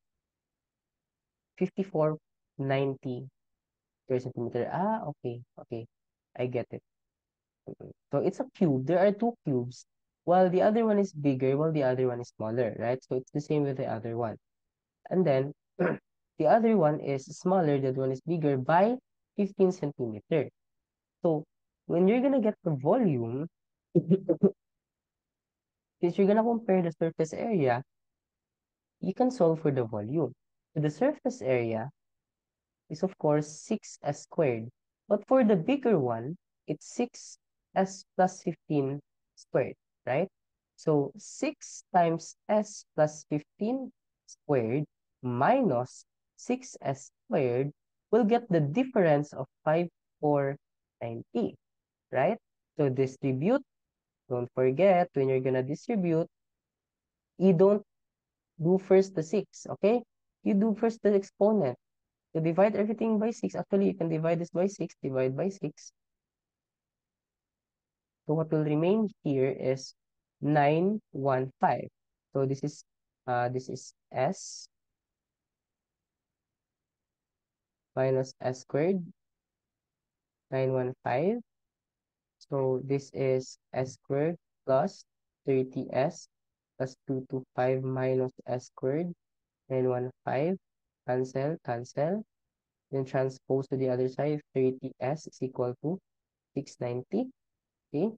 5490 per centimeter. Okay, okay. I get it. So it's a cube. There are two cubes. While the other one is bigger, while the other one is smaller, right? So it's the same with the other one. And then the other one is smaller, the other one is bigger by 15 centimeter. So when you're gonna get the volume, since you're gonna compare the surface area, you can solve for the volume. So the surface area is of course 6s squared. But for the bigger one, it's 6s plus 15 squared, right? So 6 times s plus 15 squared minus 6s squared will get the difference of 5490, right? So distribute, don't forget when you're gonna distribute, you don't do first the 6, okay? You do first the exponent. To divide everything by 6, actually, you can divide this by 6, divide by 6. So what will remain here is 915. So this is s minus s squared 915. So this is s squared plus 30s plus 225 minus s squared 915. Cancel, cancel. Then transpose to the other side. 30s is equal to 690. Okay,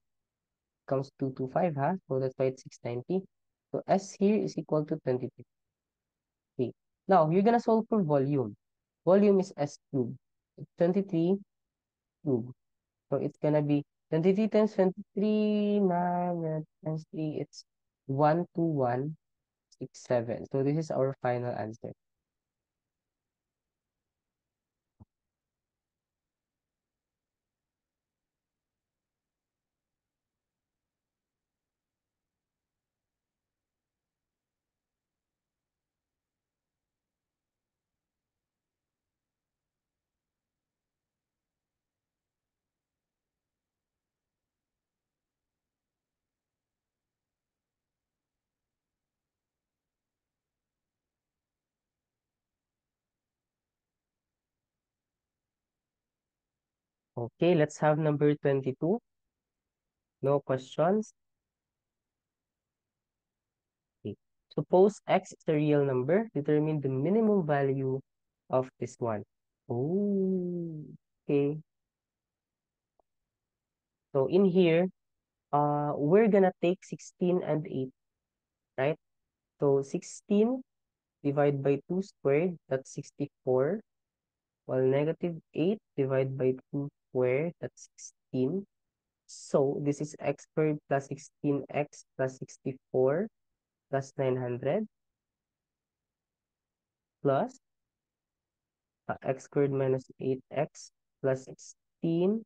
comes 225, huh? So that's why it's 690. So s here is equal to 23. Okay. Now you're gonna solve for volume. Volume is s cubed. It's 23 cubed. So it's gonna be 23 times 23, 9 times 3, it's 12167. So this is our final answer. Okay, let's have number 22. No questions. Okay. Suppose x is a real number. Determine the minimum value of this one. Oh, okay. So in here, we're gonna take 16 and 8, right? So 16 divided by 2 squared, that's 64. While negative 8 divided by 2 squared, that's 16. So this is x squared plus 16x plus 64 plus 900 plus x squared minus 8x plus 16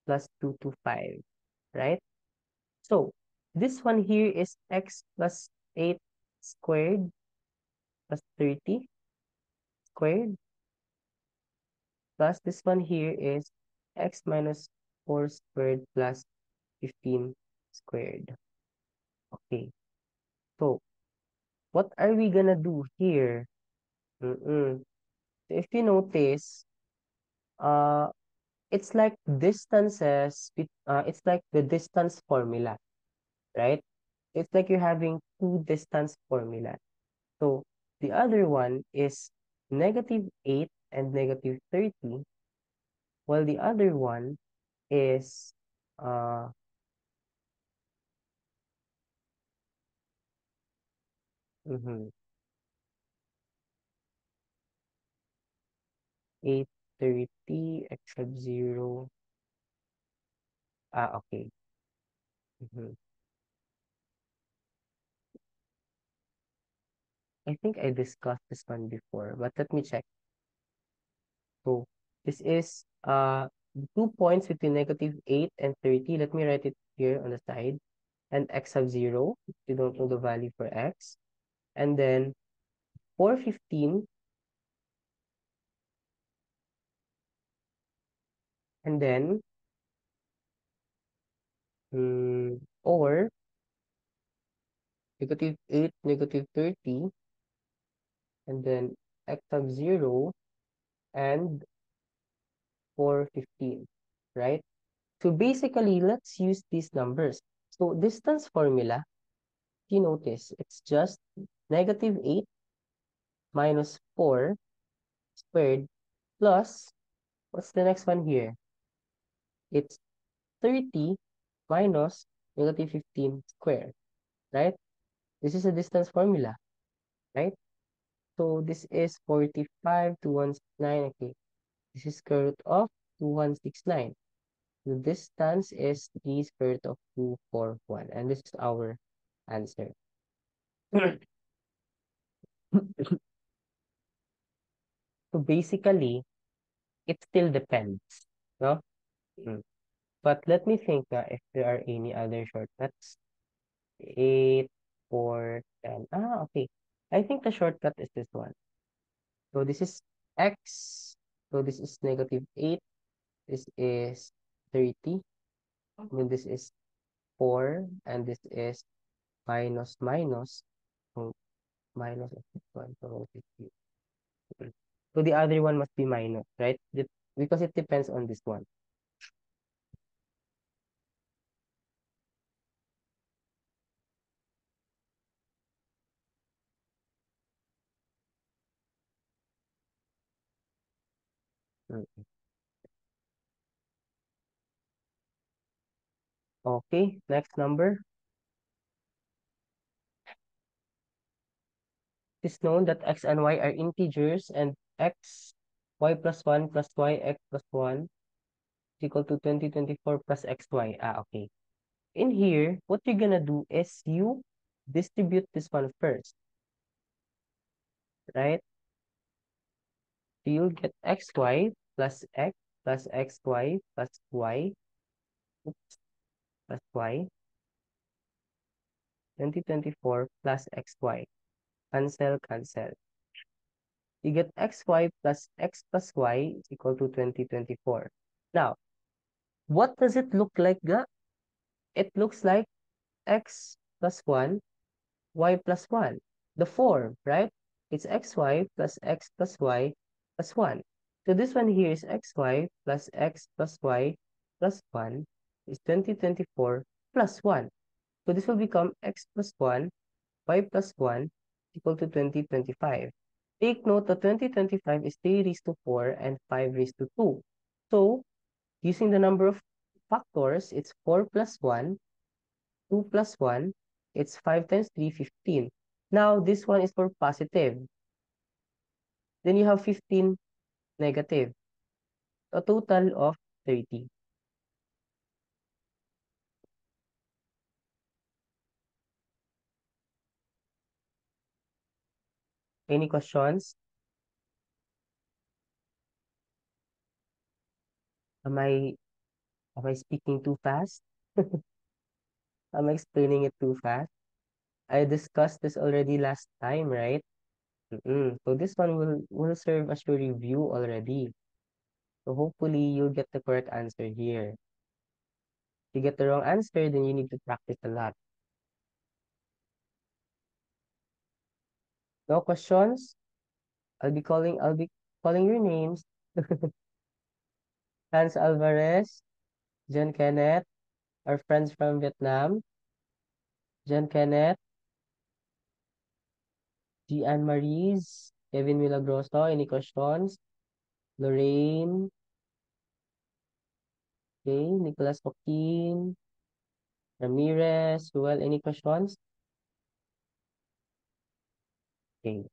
plus 225, right? So this one here is x plus 8 squared plus 30 squared plus this one here is x minus 4 squared plus 15 squared. Okay, so what are we gonna do here? Mm-mm. If you notice, uh, it's like distances, it's like the distance formula, right? It's like you're having two distance formula. So the other one is negative 8 and negative 30, while the other one is uh, mhm, 830 except 0. Ah, okay. Mhm. I think I discussed this one before, but let me check. So this is the 2 points between negative 8 and 30. Let me write it here on the side. And x of 0, if you don't know the value for x. And then 415, and then or negative 8, negative 30, and then x of 0 and 415, right? So basically, let's use these numbers. So distance formula, if you notice, it's just negative 8 minus 4 squared plus, what's the next one here? It's 30 minus negative 15 squared, right? This is a distance formula, right? So this is 45 to 169. Okay, this is square root of 2169. The distance is 3 square root of 241. And this is our answer. So basically, it still depends, no? Mm. But let me think if there are any other shortcuts. 8, 4, 10. Ah, okay. I think the shortcut is this one. So this is x. So this is negative 8. This is 30. And then this is 4. And this is minus minus. So minus of this one. So 50. So the other one must be minus, right? Because it depends on this one. Mm. Okay, next number. It is known that x and y are integers and x, y plus 1 plus y, x plus 1 is equal to 2024 plus xy. Ah, okay. In here, what you're gonna do is you distribute this one first, right? So you'll get xy plus x plus xy plus y, oops, plus y, 2024 plus xy. Cancel, cancel. You get xy plus x plus y is equal to 2024. Now, what does it look like, ga? It looks like x plus 1, y plus 1. The form, right? It's xy plus x plus y plus 1. So this one here is xy plus x plus y plus 1 is 2024 plus 1. So this will become x plus 1, y plus 1 equal to 2025. Take note that 2025 is 3 raised to 4 and 5 raised to 2. So using the number of factors, it's 4 plus 1, 2 plus 1, it's 5 times 3, 15. Now, this one is for positive. Then you have 15 negative. A total of 30. Any questions? Am I am I speaking too fast? Am I explaining it too fast? I discussed this already last time, right? So this one will serve as your review already. So hopefully you'll get the correct answer here. If you get the wrong answer, then you need to practice a lot. No questions? I'll be calling your names. Hans Alvarez, John Kenneth, our friends from Vietnam, John Kenneth, Gian Maries, Kevin Milagroso, any questions? Lorraine, okay, Nicholas Joaquin, Ramirez, Joel, any questions? Okay.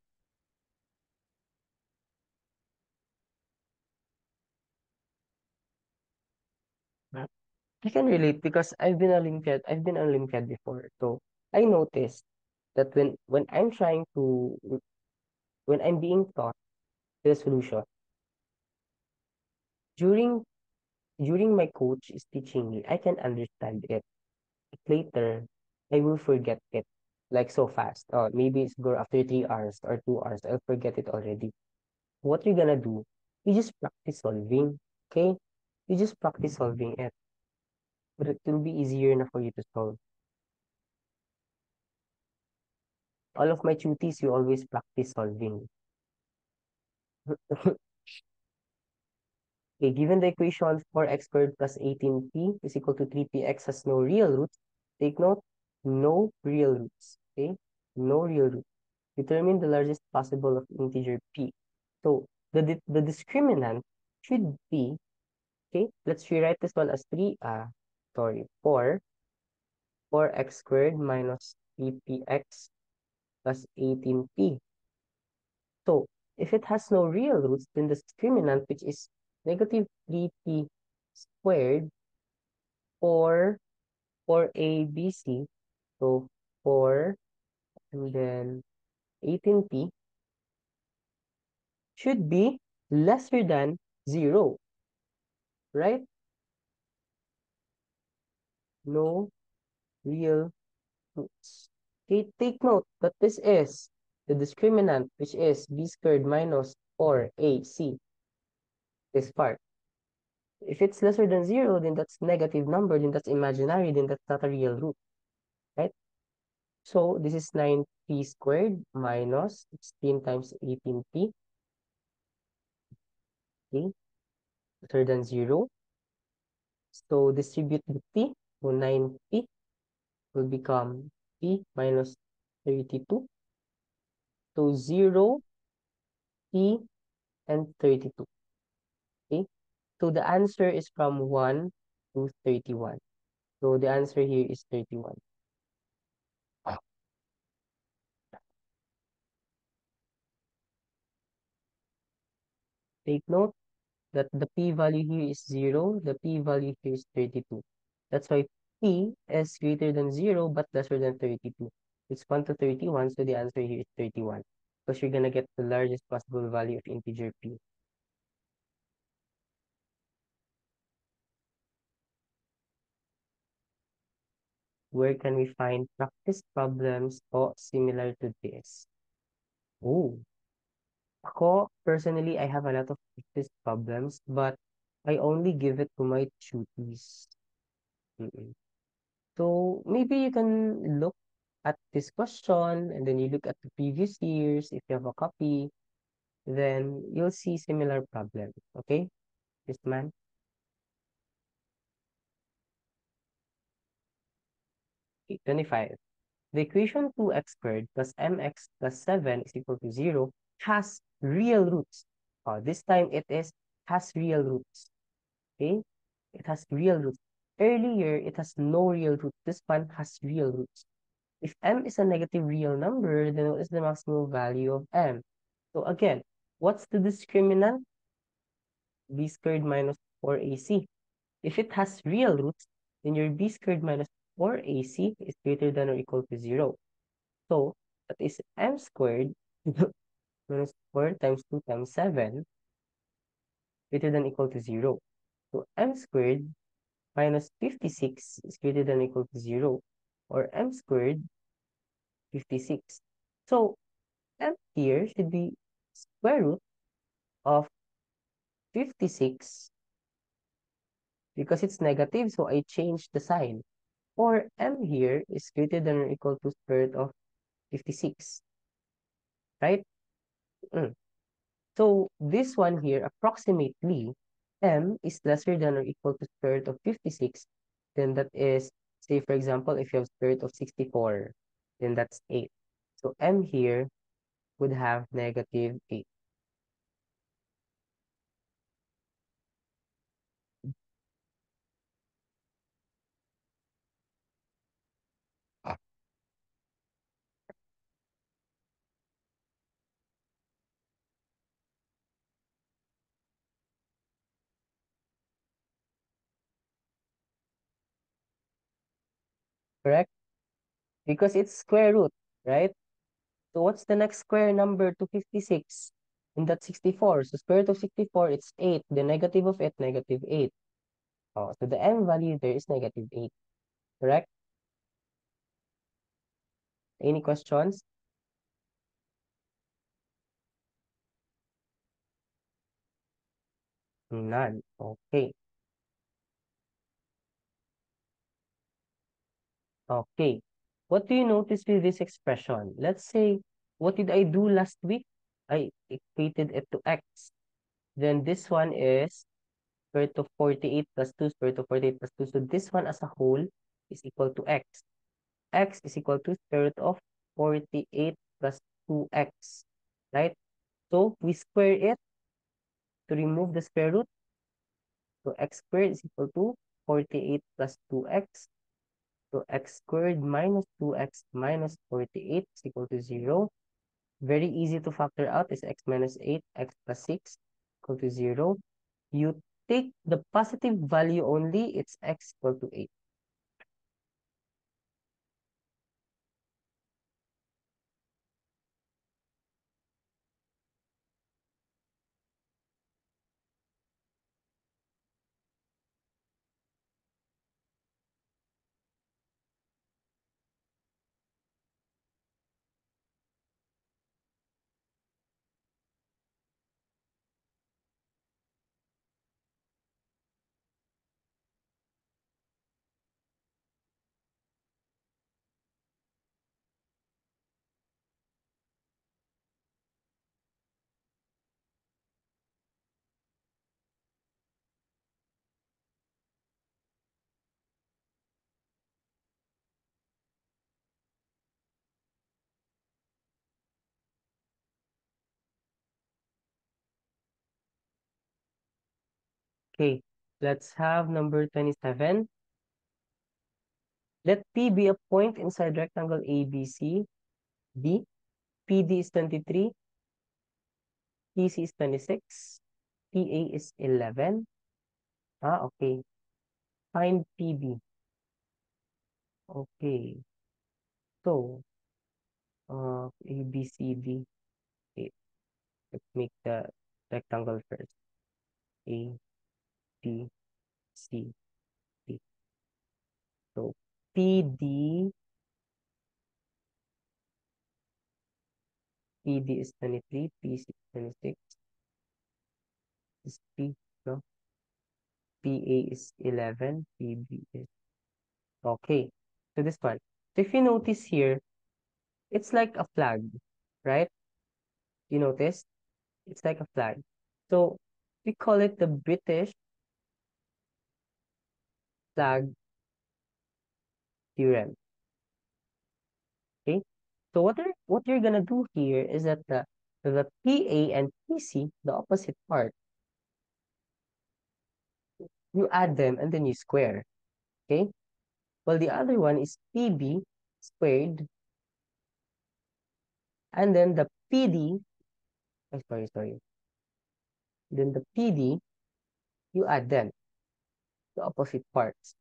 I can relate because I've been Olympiad before. So I noticed that when I'm trying to when I'm being taught the solution during during my coach is teaching me, I can understand it. But later, I will forget it like so fast. Or maybe it's go after 3 hours or 2 hours, I'll forget it already. What you're gonna do? You just practice solving, okay? You just practice solving it, but it will be easier na for you to solve. All of my duties, you always practice solving. Okay, given the equation 4x squared plus 18p is equal to 3px has no real roots, take note, no real roots, okay? No real roots. Determine the largest possible of integer p. So the discriminant should be, okay, let's rewrite this one as 4x squared minus 3px plus 18p. So if it has no real roots, then the discriminant, which is negative 3p squared for 4abc, so 4 and then 18p should be lesser than 0, right? No real roots. Okay, take note that this is the discriminant, which is b squared minus 4ac, this part. If it's lesser than 0, then that's negative number, then that's imaginary, then that's not a real root, right? So this is 9p squared minus 16 times 18p, okay, greater than 0. So distribute the p, so 9p will become p minus 32. So 0, p, and 32. Okay, so the answer is from 1 to 31. So the answer here is 31. Take note that the p-value here is 0, the p-value here is 32. That's why p is greater than 0 but lesser than 32. It's 1 to 31, so the answer here is 31. Because you're going to get the largest possible value of integer p. Where can we find practice problems similar to this? Oh, ako, personally, I have a lot of practice problems, but I only give it to my tutees. Mm-mm. So maybe you can look at this question and then you look at the previous years. If you have a copy, then you'll see similar problems. Okay, this man. Okay, 25. The equation 2x squared plus mx plus 7 is equal to 0 has real roots. This time it is has real roots. Okay, it has real roots. Earlier, it has no real root. This one has real roots. If m is a negative real number, then what is the maximum value of m? So again, what's the discriminant? B squared minus 4ac. If it has real roots, then your b squared minus 4ac is greater than or equal to 0. So that is m squared minus 4 times 2 times 7 greater than or equal to 0. So m squared minus 56 is greater than or equal to 0, or m squared 56. So m here should be square root of 56 because it's negative, so I change the sign. Or m here is greater than or equal to square root of 56, right? Mm. So this one here, approximately, m is lesser than or equal to square root of 56, then that is, say for example, if you have square root of 64, then that's 8. So m here would have negative 8. Correct? Because it's square root, right? So what's the next square number to 56? And that's 64. So square root of 64, it's 8. The negative of it, negative 8. So the m value there is negative 8. Correct? Any questions? None. Okay. Okay. What do you notice with this expression? Let's say, what did I do last week? I equated it to x. Then this one is square root of 48 plus 2, square root of 48 plus 2. So this one as a whole is equal to x. X is equal to square root of 48 plus 2x, right? So we square it to remove the square root. So x squared is equal to 48 plus 2x. So x squared minus 2x minus 48 is equal to 0. Very easy to factor out is x minus 8, x plus 6 equal to 0. You take the positive value only, it's x equal to 8. Okay, let's have number 27. Let P be a point inside rectangle ABC. B. PD is 23. PC is 26. PA is 11. Okay. Find PB. Okay. So, A, B, C, D. Okay. Let's make the rectangle first. A, B, C, D. So, PD, PD is 23. PC is 26. Is P, no? PA is 11. PB is... Okay. So, this one. So, if you notice here, it's like a flag, right? You notice? It's like a flag. So, we call it the British flag theorem. Okay. So what you're gonna do here is that the PA and PC, the opposite part, you add them and then you square. Okay. Well, the other one is PB squared, and then the PD. Oh, sorry. Then the PD, you add them, the opposite parts.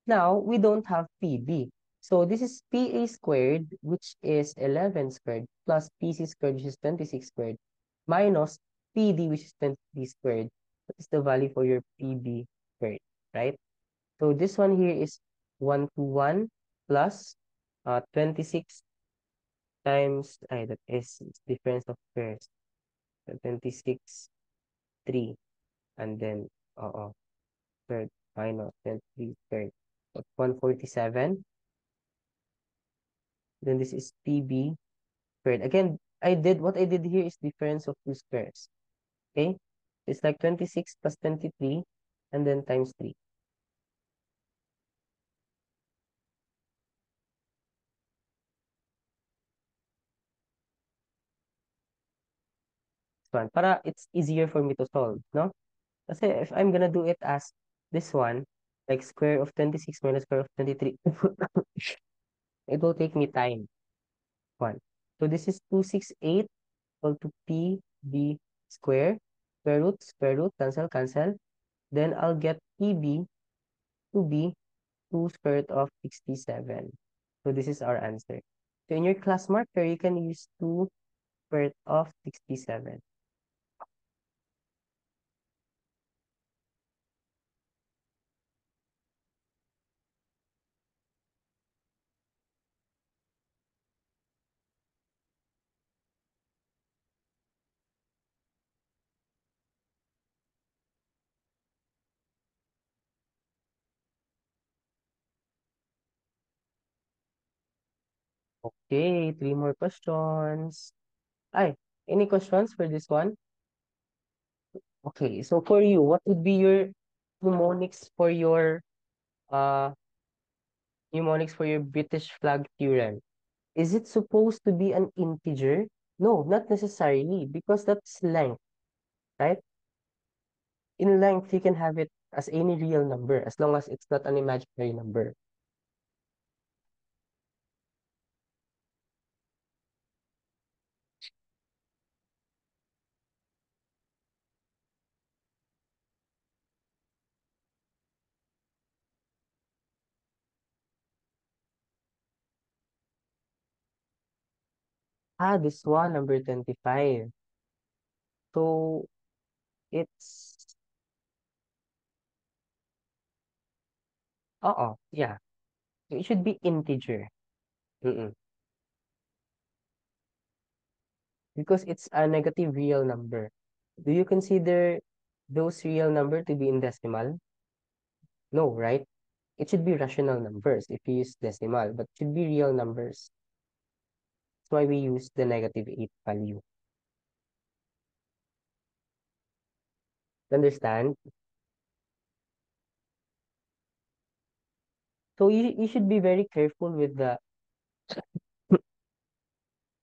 Now we don't have PB. So this is PA squared, which is 11 squared, plus PC squared, which is 26 squared, minus PD, which is 23 squared. What is the value for your PB squared, right? So this one here is 121 plus 26 times, that is difference of pairs. So 26, 3, and then, third minus 23 third. That's 147. Then this is PB squared. Again, what I did here is difference of two squares. Okay? It's like 26 plus 23 and then times 3. This one. Para it's easier for me to solve, no? Kasi if I'm gonna do it as this one, like square of 26 minus square of 23, it will take me time. One. So this is 268 equal to PB square, square root, cancel. Then I'll get PB to be 2 square root of 67. So this is our answer. So in your class marker, you can use 2 square root of 67. Okay, 3 more questions. Ay, any questions for this one? Okay, so for you, what would be your mnemonics for your uh British flag theorem? Is it supposed to be an integer? No, not necessarily, because that's length, right? In length, you can have it as any real number as long as it's not an imaginary number. This one, number 25. So it's, yeah. It should be integer. Mm-mm. Because it's a negative real number. Do you consider those real number to be in decimal? No, right? It should be rational numbers if you use decimal, but it should be real numbers. That's why we use the negative 8 value. Understand? So you should be very careful with the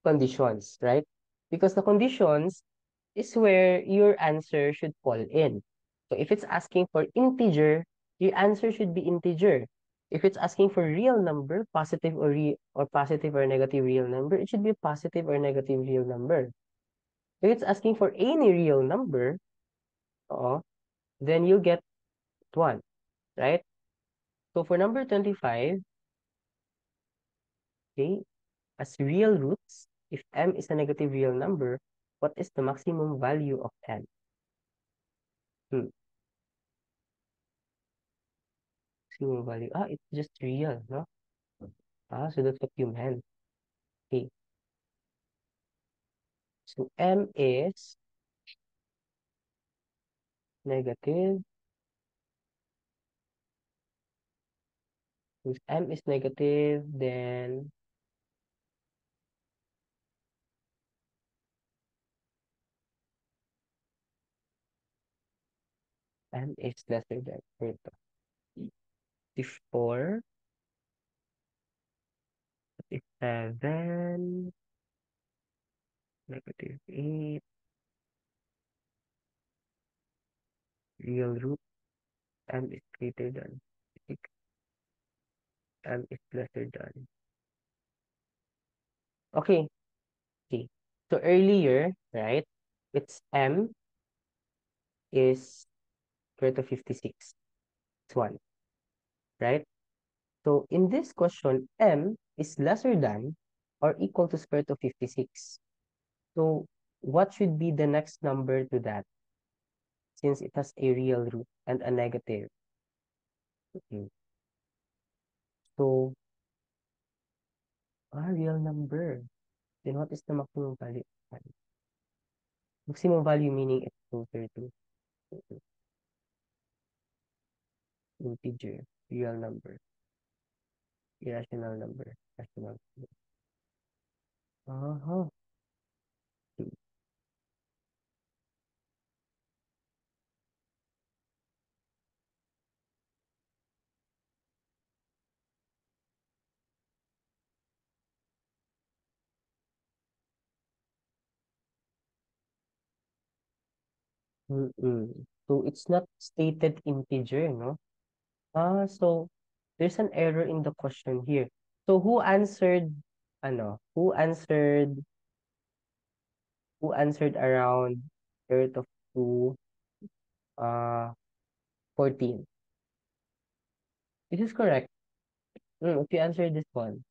conditions, right? Because the conditions is where your answer should fall in. So if it's asking for integer, your answer should be integer. If it's asking for real number, positive or negative real number, it should be positive or negative real number. If it's asking for any real number, then you'll get 1, right? So for number 25, okay, as real roots, if m is a negative real number, what is the maximum value of n? Hmm. Maximum value. It's just real, no? So that's what you meant. Okay. So m is negative. If m is negative, then m is lesser than root of 54, 7, negative 8, real root, m is greater than 6, m is lesser than. Okay, okay. So earlier, right, it's m is square root of 56. It's 1, right? So in this question, m is lesser than or equal to square root of 56. So what should be the next number to that since it has a real root and a negative? Okay. So a real number. Then what is the maximum value? Maximum value meaning it's closer to integer, real number, irrational number, rational number. Uh-huh. Mm-mm. So it's not stated integer, no? So there's an error in the question here. So who answered around root of 2, uh, 14? This is correct. If you answer this one,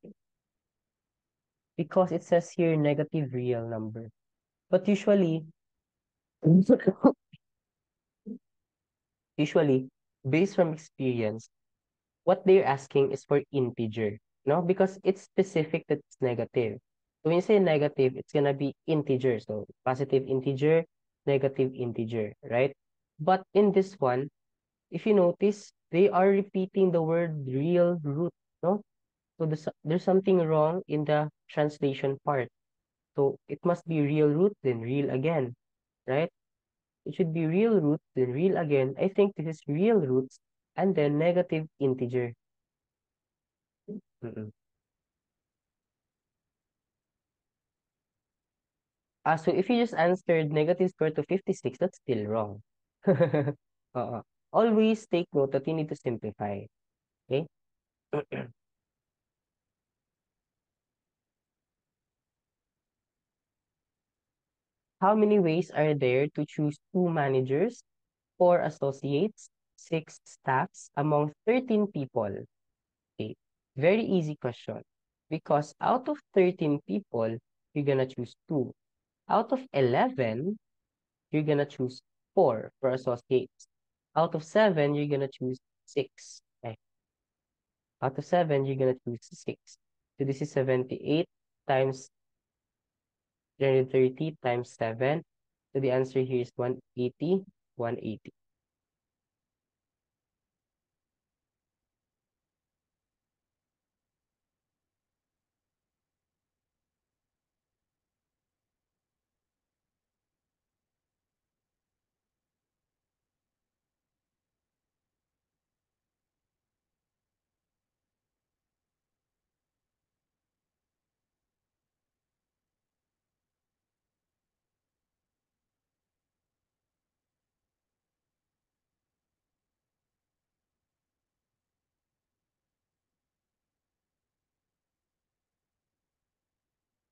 because it says here negative real number. But usually, based from experience, what they're asking is for integer, no? Because it's specific that it's negative. So when you say negative, it's gonna be integer. So positive integer, negative integer, right? But in this one, if you notice, they are repeating the word real root, no? So there's something wrong in the translation part. So it must be real root, then real again, right? It should be real root, then real again. I think this is real roots, and then negative integer. Mm-mm. So if you just answered negative square root of 56, that's still wrong. Uh, always take note that you need to simplify. Okay? How many ways are there to choose 2 managers, 4 associates, 6 staffs among 13 people? Okay. Very easy question. Because out of 13 people, you're gonna choose 2. Out of 11, you're gonna choose 4 for associates. Out of 7, you're gonna choose 6. Okay. Out of 7, you're gonna choose 6. So this is 78 times 330 times 7. So the answer here is 180, 180.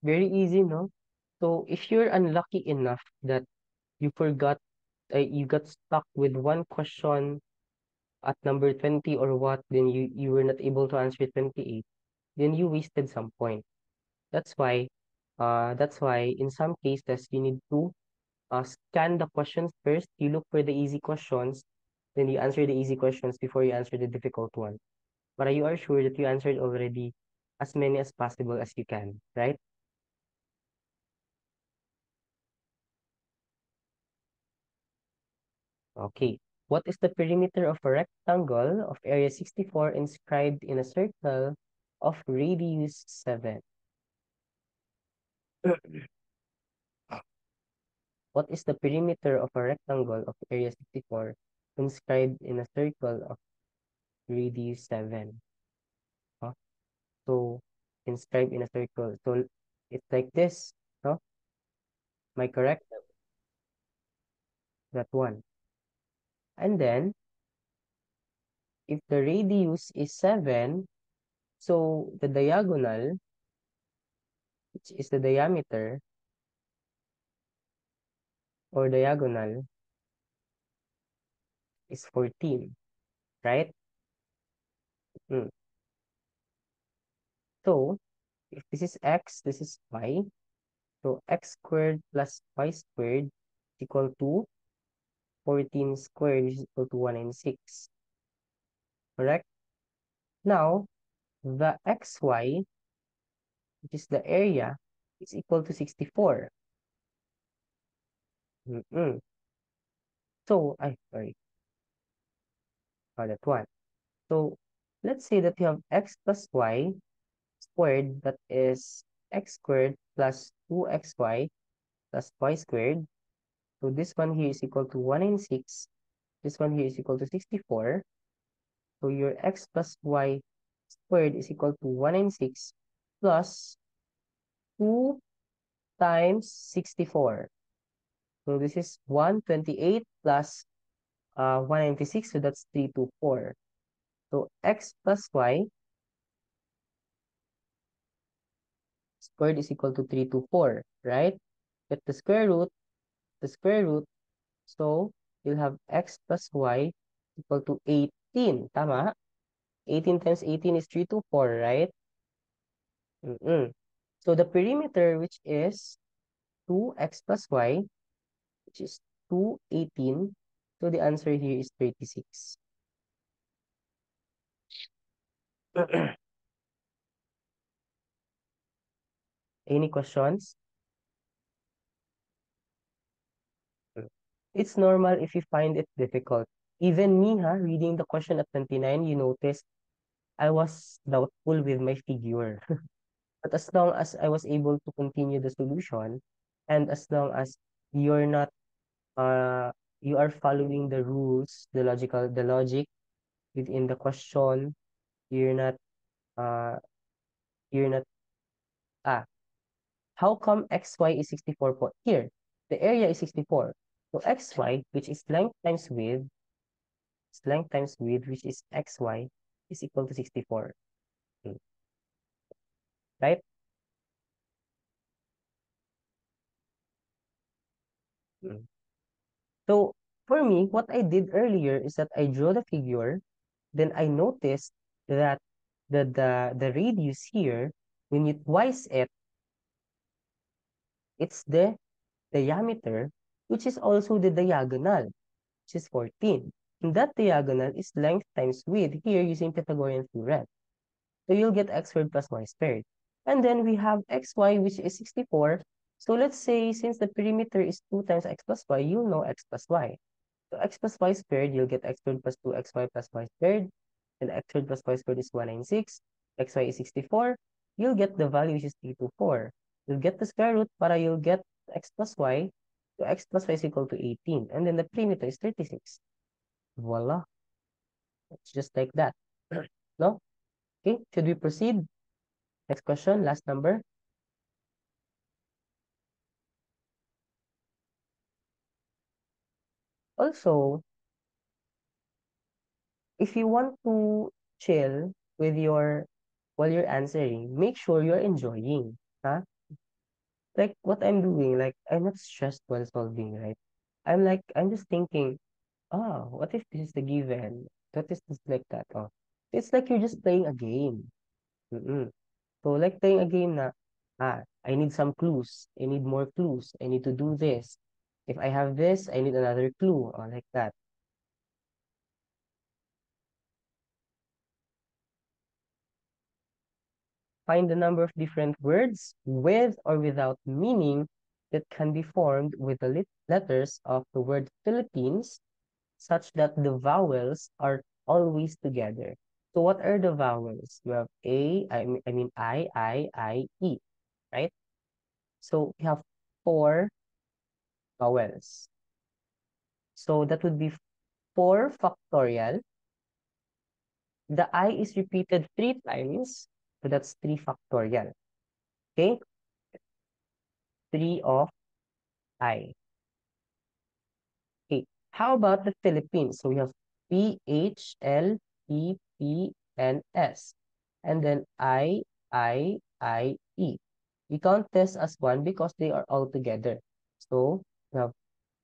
Very easy, no? So if you're unlucky enough that you forgot, you got stuck with one question at number 20 or what, then you were not able to answer 28, then you wasted some point. That's why, in some cases you need to scan the questions first. You look for the easy questions, then you answer the easy questions before you answer the difficult one. But you are sure that you answered already as many as possible as you can, right? Okay. What is the perimeter of a rectangle of area 64 inscribed in a circle of radius 7? What is the perimeter of a rectangle of area 64 inscribed in a circle of radius 7? Huh? So, inscribed in a circle. So, it's like this. No? Am I correct? That one. And then, if the radius is 7, so the diagonal, which is the diameter or diagonal, is 14, right? Mm. So, if this is x, this is y. So, x squared plus y squared is equal to 14 squared, which is equal to 196. Correct? Now, the xy, which is the area, is equal to 64. Mm-mm. So, sorry, that one. So, let's say that you have x plus y squared, that is x squared plus 2xy plus y squared. So, this one here is equal to 196. This one here is equal to 64. So, your x plus y squared is equal to 196 plus 2 times 64. So this is 128 plus 196, so that's 324. So x plus y squared is equal to 324, right? Get the square root, so you'll have x plus y equal to 18, tama? 18 times 18 is 324, right? Mm-mm. So the perimeter, which is 2x plus y, which is 218, so the answer here is 36. Any questions? It's normal if you find it difficult. Even me, reading the question at 29, you noticed I was doubtful with my figure. But as long as I was able to continue the solution, and as long as you're not, you are following the rules, the logic within the question, you're not, uh, you're not, ah, how come xy is 64 po? Here, the area is 64. So xy, which is length times width, which is xy, is equal to 64. Mm, right? Mm. So for me, what I did earlier is that I drew the figure, then I noticed that the radius here, when you twice it, it's the diameter, which is also the diagonal, which is 14. And that diagonal is length times width here using Pythagorean theorem. So you'll get x squared plus y squared. And then we have xy, which is 64. So let's say since the perimeter is 2 times x plus y, you'll know x plus y. So x plus y squared, you'll get x squared plus 2xy plus y squared. And x squared plus y squared is 196. Xy is 64. You'll get the value, which is 324. You'll get the square root, para you'll get x plus y. So x plus y is equal to 18. And then the perimeter is 36. Voila. It's just like that. No? Okay, should we proceed? Next question, last number. Also, if you want to chill with your while you're answering, make sure you're enjoying. Huh? like what I'm doing, like I'm not stressed while solving, right? I'm just thinking, oh, what if this is the given? What is this like that? Oh, it's like you're just playing a game. Mm-mm. So like playing a game na, I need some clues. I need more clues. I need to do this. If I have this, I need another clue, or like that. Find the number of different words with or without meaning that can be formed with the letters of the word Philippines such that the vowels are always together. So what are the vowels? You have I, right? So we have four vowels. So that would be 4 factorial. The I is repeated 3 times. So that's 3 factorial. Okay? 3 of I. Okay. How about the Philippines? So we have PHLEPNS. And then I, E. We count this as one because they are all together. So we have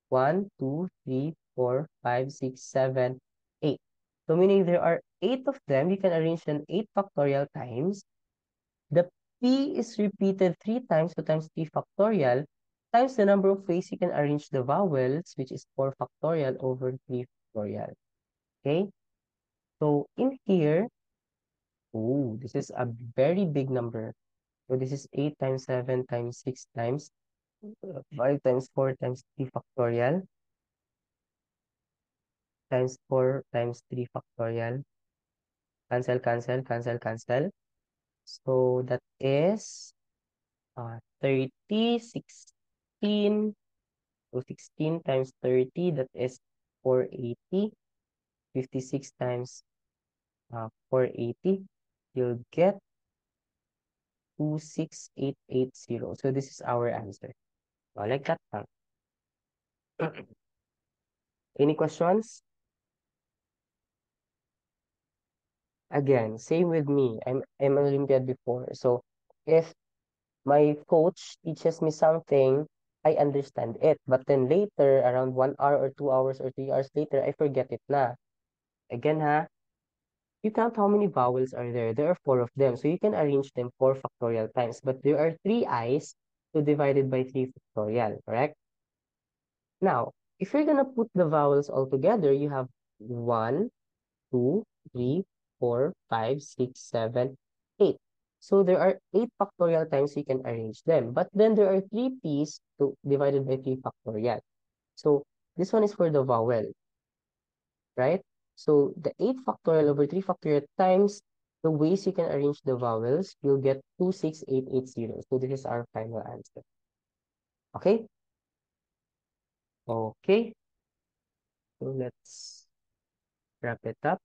1, 2, 3, 4, 5, 6, 7, 8. So meaning there are 8 of them. You can arrange them 8 factorial times. The P is repeated 3 times, so times P factorial, times the number of ways you can arrange the vowels, which is 4 factorial over 3 factorial. Okay? So in here, oh, this is a very big number. So this is 8 times 7 times 6 times 5 times 4 times 3 factorial times 4 times 3 factorial. Cancel, cancel, cancel, cancel. So that is 30, 16. So 16 times 30, that is 480. 56 times 480, you'll get 26880. So this is our answer. Like that. Any questions? Again, same with me. I'm an Olympiad before. So if my coach teaches me something, I understand it. But then later, around 1 hour or 2 hours or 3 hours later, I forget it na. Again, ha, you count how many vowels are there. There are 4 of them. So you can arrange them 4 factorial times. But there are 3 i's, so divided by 3 factorial, correct? Now, if you're going to put the vowels all together, you have 1, 2, 3, 4, 5, 6, 7, 8. So there are 8 factorial times you can arrange them. But then there are 3 p's to divided by 3 factorial. So this one is for the vowel, right? So the 8 factorial over 3 factorial times the ways you can arrange the vowels, you'll get 26880. So this is our final answer. Okay? Okay. So let's wrap it up.